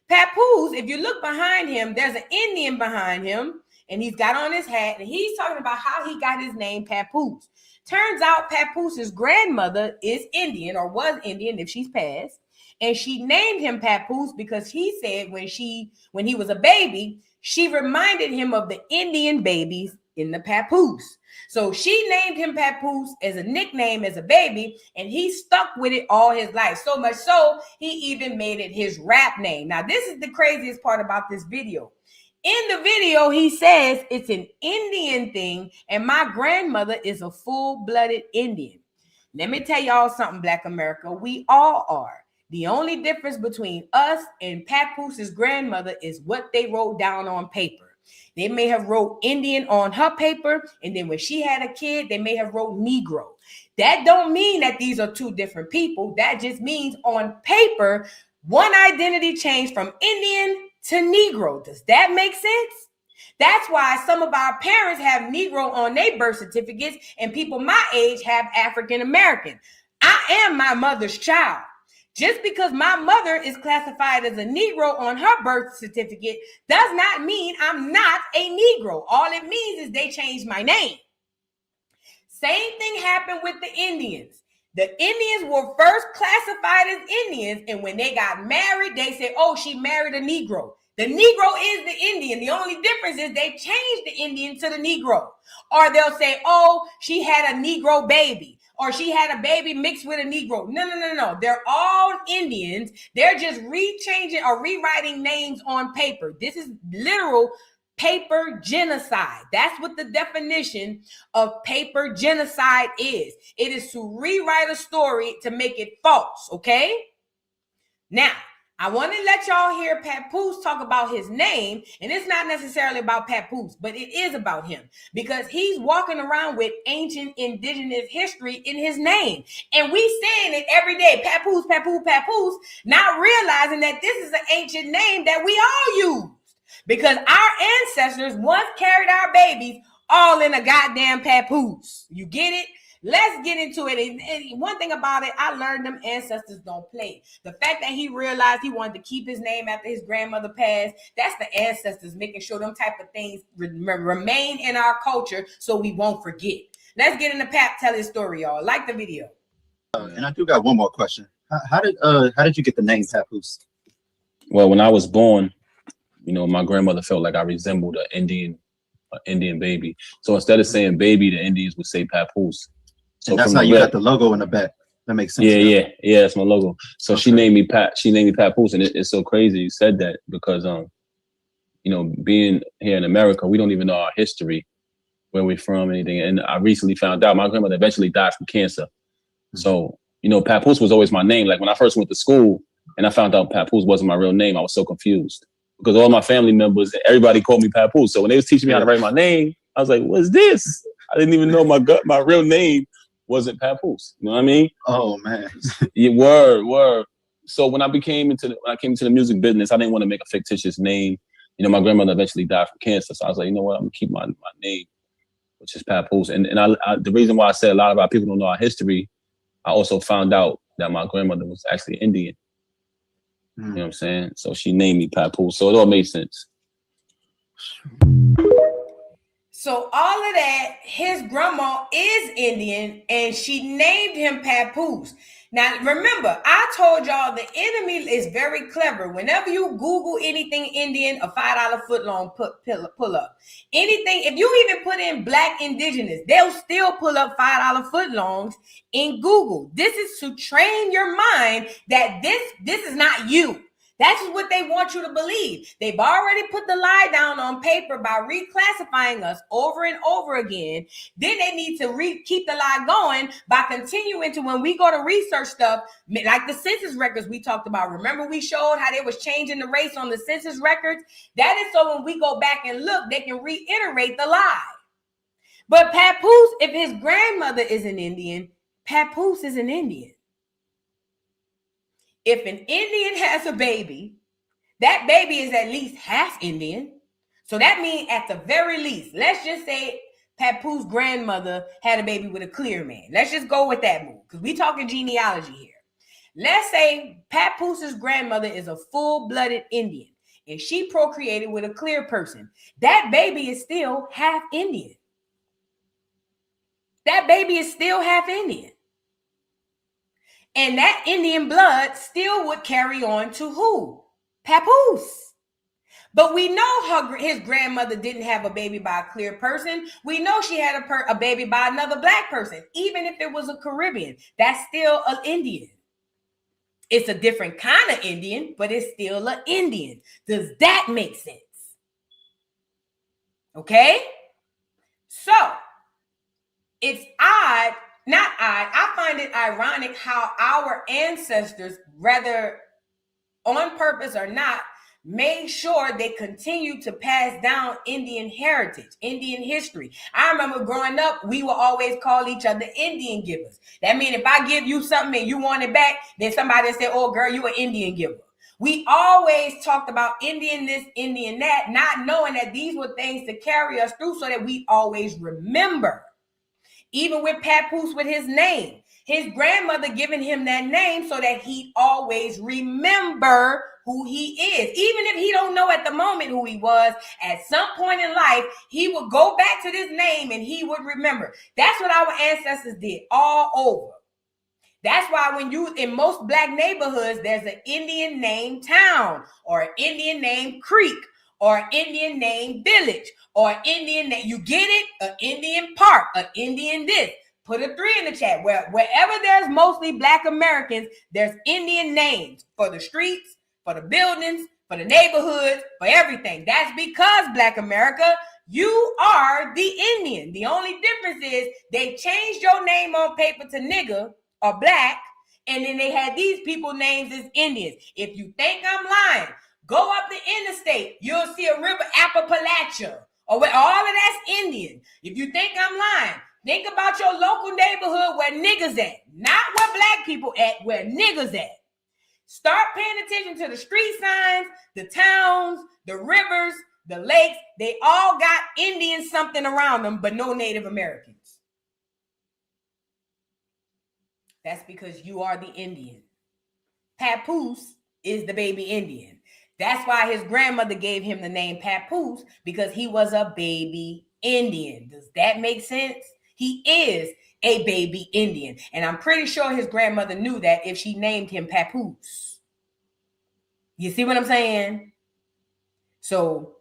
Papoose, if you look behind him, there's an Indian behind him. And he's got on his hat. And he's talking about how he got his name Papoose. Turns out Papoose's grandmother is Indian or was Indian if she's passed. And she named him Papoose because he said when he was a baby, she reminded him of the Indian babies in the Papoose. So she named him Papoose as a nickname as a baby, and he stuck with it all his life. So much so, he even made it his rap name. Now, this is the craziest part about this video. In the video, he says it's an Indian thing, and my grandmother is a full-blooded Indian. Let me tell y'all something, Black America. We all are. The only difference between us and Papoose's grandmother is what they wrote down on paper. They may have wrote Indian on her paper, and then when she had a kid, they may have wrote Negro. That don't mean that these are two different people. That just means on paper, one identity changed from Indian to Negro. Does that make sense? That's why some of our parents have Negro on their birth certificates, and people my age have African American. I am my mother's child. Just because my mother is classified as a Negro on her birth certificate does not mean I'm not a Negro. All it means is they changed my name. Same thing happened with the Indians. The Indians were first classified as Indians, and when they got married, they said, oh, she married a Negro. The Negro is the Indian. The only difference is they changed the Indian to the Negro. Or they'll say, oh, she had a Negro baby. Or she had a baby mixed with a Negro. No. They're all Indians. They're just rechanging or rewriting names on paper. This is literal paper genocide. That's what the definition of paper genocide is. It is to rewrite a story to make it false, okay? Now, I want to let y'all hear Papoose talk about his name, and it's not necessarily about Papoose, but it is about him because he's walking around with ancient indigenous history in his name, and we saying it every day, Papoose, Papoose, Papoose, not realizing that this is an ancient name that we all use because our ancestors once carried our babies all in a goddamn Papoose. You get it? Let's get into it. And one thing about it, I learned them ancestors don't play. The fact that he realized he wanted to keep his name after his grandmother passed, that's the ancestors making sure them type of things remain in our culture so we won't forget. Let's get into Pap tell his story, y'all. Like the video. And I do got one more question. How did you get the name Papoose? Well, when I was born, you know, my grandmother felt like I resembled an Indian baby. So instead of saying baby, the Indians would say Papoose. So and that's how you got the logo in the back. That makes sense. Yeah, that's my logo. So okay. She named me Papoose, and it's so crazy you said that because you know, being here in America, we don't even know our history, where we're from, anything. And I recently found out my grandmother eventually died from cancer. Mm-hmm. So, you know, Papoose was always my name. Like when I first went to school and I found out Papoose wasn't my real name, I was so confused because all my family members, everybody called me Papoose. So when they was teaching me how to write my name, I was like, what's this? I didn't even know my real name wasn't Papoose. You know what I mean? Oh man. Yeah, word. So when I came into the music business, I didn't want to make a fictitious name. You know, my grandmother eventually died from cancer. So I was like, you know what, I'm gonna keep my name, which is Papoose. And I the reason why I said a lot of our people don't know our history, I also found out that my grandmother was actually Indian. You know what I'm saying? So she named me Papoose. So it all made sense. So all of that, his grandma is Indian, and she named him Papoose. Now, remember, I told y'all the enemy is very clever. Whenever you Google anything Indian, a $5 footlong pull up. Anything, if you even put in Black Indigenous, they'll still pull up $5 footlongs in Google. This is to train your mind that this is not you. That's what they want you to believe. They've already put the lie down on paper by reclassifying us over and over again. Then they need to keep the lie going by continuing to, when we go to research stuff, like the census records we talked about. Remember we showed how they was changing the race on the census records? That is so when we go back and look, they can reiterate the lie. But Papoose, if his grandmother is an Indian, Papoose is an Indian. if an Indian has a baby, that baby is at least half Indian. So that means at the very least, let's just say Papoose grandmother had a baby with a clear man. Let's just go with that move because we talking genealogy here. Let's say Papoose's grandmother is a full-blooded Indian and she procreated with a clear person. That baby is still half Indian. That baby is still half Indian. And that Indian blood still would carry on to who? Papoose. But we know his grandmother didn't have a baby by a clear person. We know she had a baby by another black person. Even if it was a Caribbean, that's still an Indian. It's a different kind of Indian, but it's still an Indian. Does that make sense? Okay? So, it's odd, not odd, I find it ironic how our ancestors, whether on purpose or not, made sure they continue to pass down Indian heritage, Indian history. I remember growing up, we would always call each other Indian givers. That means if I give you something and you want it back, then somebody said, oh girl, you an Indian giver. We always talked about Indian this, Indian that, not knowing that these were things to carry us through so that we always remember. Even with Papoose with his name, his grandmother giving him that name so that he always remember who he is. Even if he don't know at the moment who he was, at some point in life, he would go back to this name and he would remember. That's what our ancestors did all over. That's why when you, in most black neighborhoods, there's an Indian named town or an Indian named creek or an Indian named village or an Indian name. You get it? An Indian park, an Indian this. Put a 3 in the chat. Wherever there's mostly black Americans, there's Indian names for the streets, for the buildings, for the neighborhoods, for everything. That's because black America, you are the Indian. The only difference is they changed your name on paper to nigger or black, and then they had these people names as Indians. If you think I'm lying, go up the interstate. You'll see a river, Appalachia, or where all of that's Indian. If you think I'm lying, think about your local neighborhood where niggas at, not where black people at, where niggas at. Start paying attention to the street signs, the towns, the rivers, the lakes. They all got Indian something around them, but no Native Americans. That's because you are the Indian. Papoose is the baby Indian. That's why his grandmother gave him the name Papoose, because he was a baby Indian. Does that make sense? He is a baby Indian. And I'm pretty sure his grandmother knew that if she named him Papoose. You see what I'm saying? So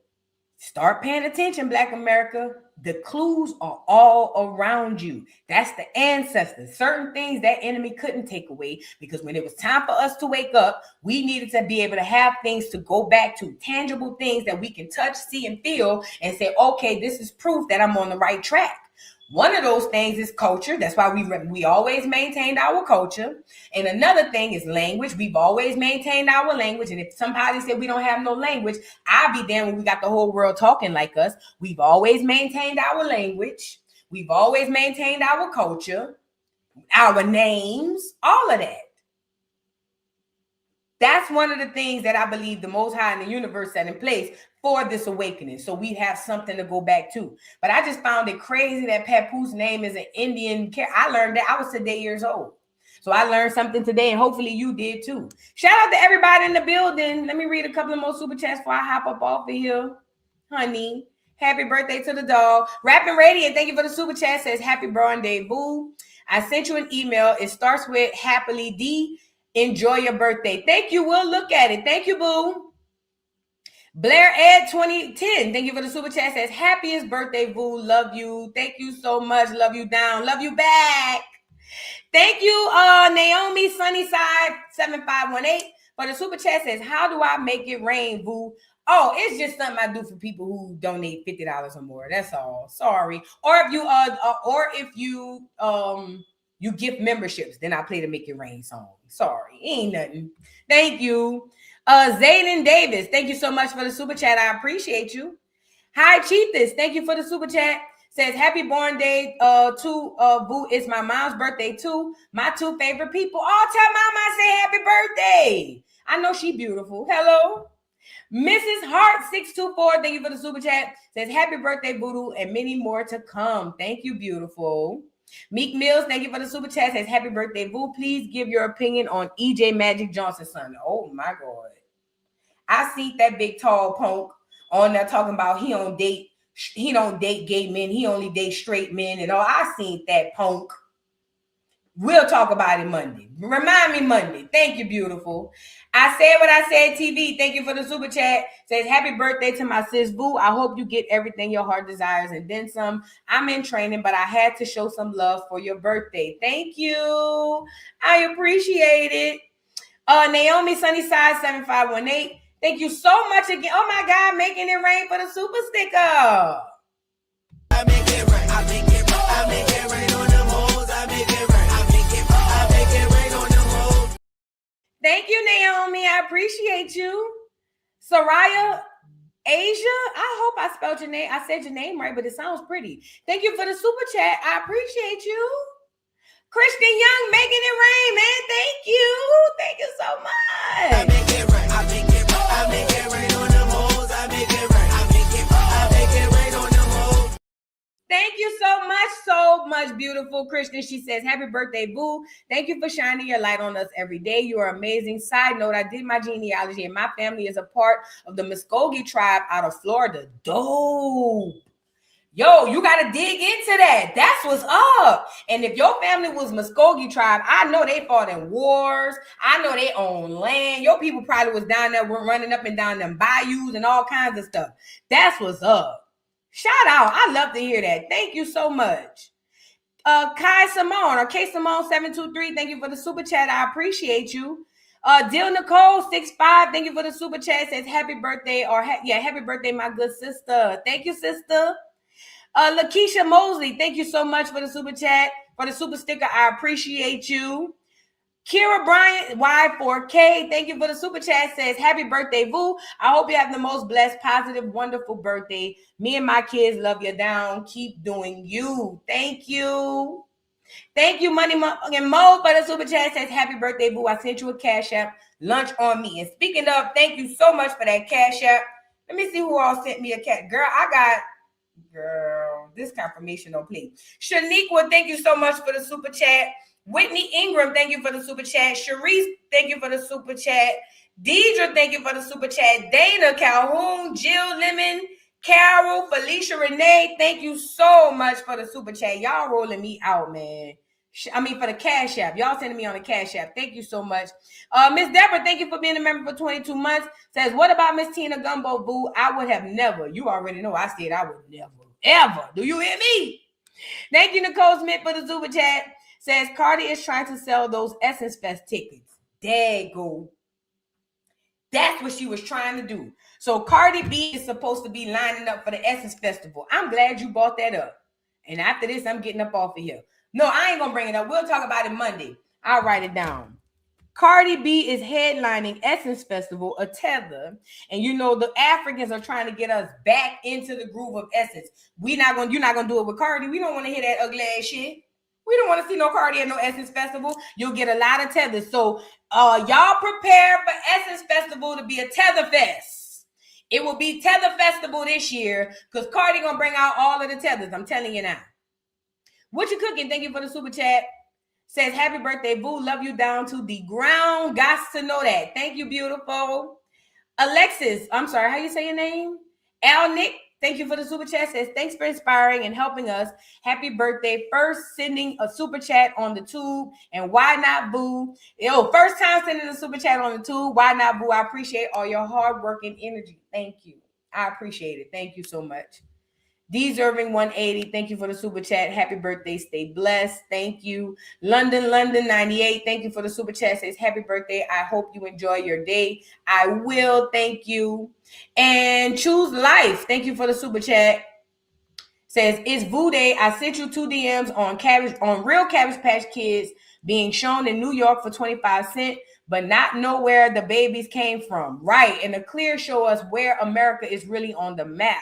start paying attention, Black America. The clues are all around you. That's the ancestors. Certain things that enemy couldn't take away, because when it was time for us to wake up, we needed to be able to have things to go back to, tangible things that we can touch, see, and feel and say, okay, this is proof that I'm on the right track. One of those things is culture. That's why we always maintained our culture. And another thing is language. We've always maintained our language. And if somebody said we don't have no language, I'll be damned when we got the whole world talking like us. We've always maintained our language. We've always maintained our culture, our names, all of that. That's one of the things that I believe the Most High in the universe set in place for this awakening. So we have something to go back to. But I just found it crazy that Papoose's name is an Indian. I learned that I was today years old. So I learned something today, and hopefully you did too. Shout out to everybody in the building. Let me read a couple of more super chats before I hop up off of here. Honey, happy birthday to the dog. Rapping Radiant, thank you for the super chat. Says happy rendezvous. I sent you an email. It starts with happily D. Enjoy your birthday. Thank you. We'll look at it. Thank you, boo. Blair Ed 2010. Thank you for the super chat. Says happiest birthday, boo. Love you. Thank you so much. Love you down. Love you back. Thank you, Naomi Sunnyside 7518 for the super chat. Says, how do I make it rain, boo? Oh, it's just something I do for people who donate $50 or more. That's all. Sorry. Or if you gift memberships, then I play the Make It Rain song. Sorry, ain't nothing. Thank you. Zayden Davis, thank you so much for the super chat. I appreciate you. Hi, Chiefess, thank you for the super chat. Says happy born day to Boo. It's my mom's birthday too. My two favorite people. Oh, tell mama I say happy birthday. I know she beautiful. Hello. Mrs. Hart 624, thank you for the super chat. Says happy birthday, Voodoo, and many more to come. Thank you, beautiful. Meek Mills, thank you for the super chat. Says happy birthday, Boo. Please give your opinion on EJ Magic Johnson's son. Oh my God. I see that big tall punk on there talking about he don't date gay men, he only dates straight men and all. I seen that punk. We'll talk about it Monday. Remind me Monday. Thank you, beautiful. I said what I said, TV. Thank you for the super chat. Says happy birthday to my sis Boo. I hope you get everything your heart desires and then some. I'm in training, but I had to show some love for your birthday. Thank you. I appreciate it. Naomi Sunnyside 7518. Thank you so much again. Oh my God, making it rain for the super sticker. I make it rain. I make it rain. I make it rain on them hoes. I make it rain. I make it rain on them hoes. Thank you, Naomi. I appreciate you. Soraya Asia. I hope I spelled your name. I said your name right, but it sounds pretty. Thank you for the super chat. I appreciate you. Christian Young making it rain, man. Thank you. Thank you so much. I make it rain. I make it rain. I make it rain on them hoes. I make it rain. I make it rain on them hoes. Thank you so much, beautiful Christian. She says, happy birthday, Boo. Thank you for shining your light on us every day. You are amazing. Side note, I did my genealogy and my family is a part of the Muskogee tribe out of Florida. Dope. Yo, you got to dig into that. That's what's up. And if your family was Muskogee tribe, I know they fought in wars. I know they own land. Your people probably was down there running up and down them bayous and all kinds of stuff. That's what's up. Shout out. I love to hear that. Thank you so much. Kai Simone or K Simone 723. Thank you for the super chat. I appreciate you. Dill Nicole 65. Thank you for the super chat. Says happy birthday happy birthday, my good sister. Thank you, sister. Lakeisha Mosley, thank you so much for the super chat, for the super sticker. I appreciate you. Kira Bryant, Y4K, thank you for the super chat. Says, happy birthday, Vu. I hope you have the most blessed, positive, wonderful birthday. Me and my kids love you down. Keep doing you. Thank you. Thank you, Money and Mo, for the super chat. Says, happy birthday, Vu. I sent you a cash app. Lunch on me. And speaking of, thank you so much for that cash app. Let me see who all sent me a cat. Girl, this confirmation don't play. Shaniqua, thank you so much for the super chat. Whitney Ingram, thank you for the super chat. Sharice, thank you for the super chat. Deidre, thank you for the super chat. Dana, Calhoun, Jill Lemon, Carol, Felicia Renee, thank you so much for the super chat. Y'all rolling me out, man. For the cash app. Y'all sending me on the cash app. Thank you so much. Miss Deborah, thank you for being a member for 22 months. Says, what about Miss Tina Gumbo, Boo? I would have never. You already know I said I would never, ever. Do you hear me? Thank you, Nicole Smith, for the super chat. Says, Cardi is trying to sell those Essence Fest tickets. There you go. That's what she was trying to do. So Cardi B is supposed to be lining up for the Essence Festival. I'm glad you brought that up. And after this, I'm getting up off of here. No, I ain't gonna bring it up. We'll talk about it Monday. I'll write it down. Cardi B is headlining Essence Festival, a tether. And you know, the Africans are trying to get us back into the groove of Essence. You're not gonna do it with Cardi. We don't want to hear that ugly ass shit. We don't want to see no Cardi at no Essence Festival. You'll get a lot of tethers. So y'all prepare for Essence Festival to be a tether fest. It will be Tether Festival this year because Cardi gonna bring out all of the tethers. I'm telling you now. What you cooking? Thank you for the super chat. Says, happy birthday, Boo. Love you down to the ground. Got to know that. Thank you, beautiful. Alexis, I'm sorry, how you say your name? Al Nick, thank you for the super chat. Says, thanks for inspiring and helping us. Happy birthday. First sending a super chat on the tube. And why not, Boo? First time sending a super chat on the tube. Why not, Boo? I appreciate all your hard work and energy. Thank you. I appreciate it. Thank you so much. Deserving 180, thank you for the super chat. Happy birthday, stay blessed. Thank you. London 98, thank you for the super chat. Says happy birthday. I hope you enjoy your day. I will. Thank you. And Choose Life, thank you for the super chat. Says it's Boo Day. I sent you 2 DMs on real Cabbage Patch Kids being shown in New York for 25 cents, but not know where the babies came from. Right, and the clear show us where America is really on the map.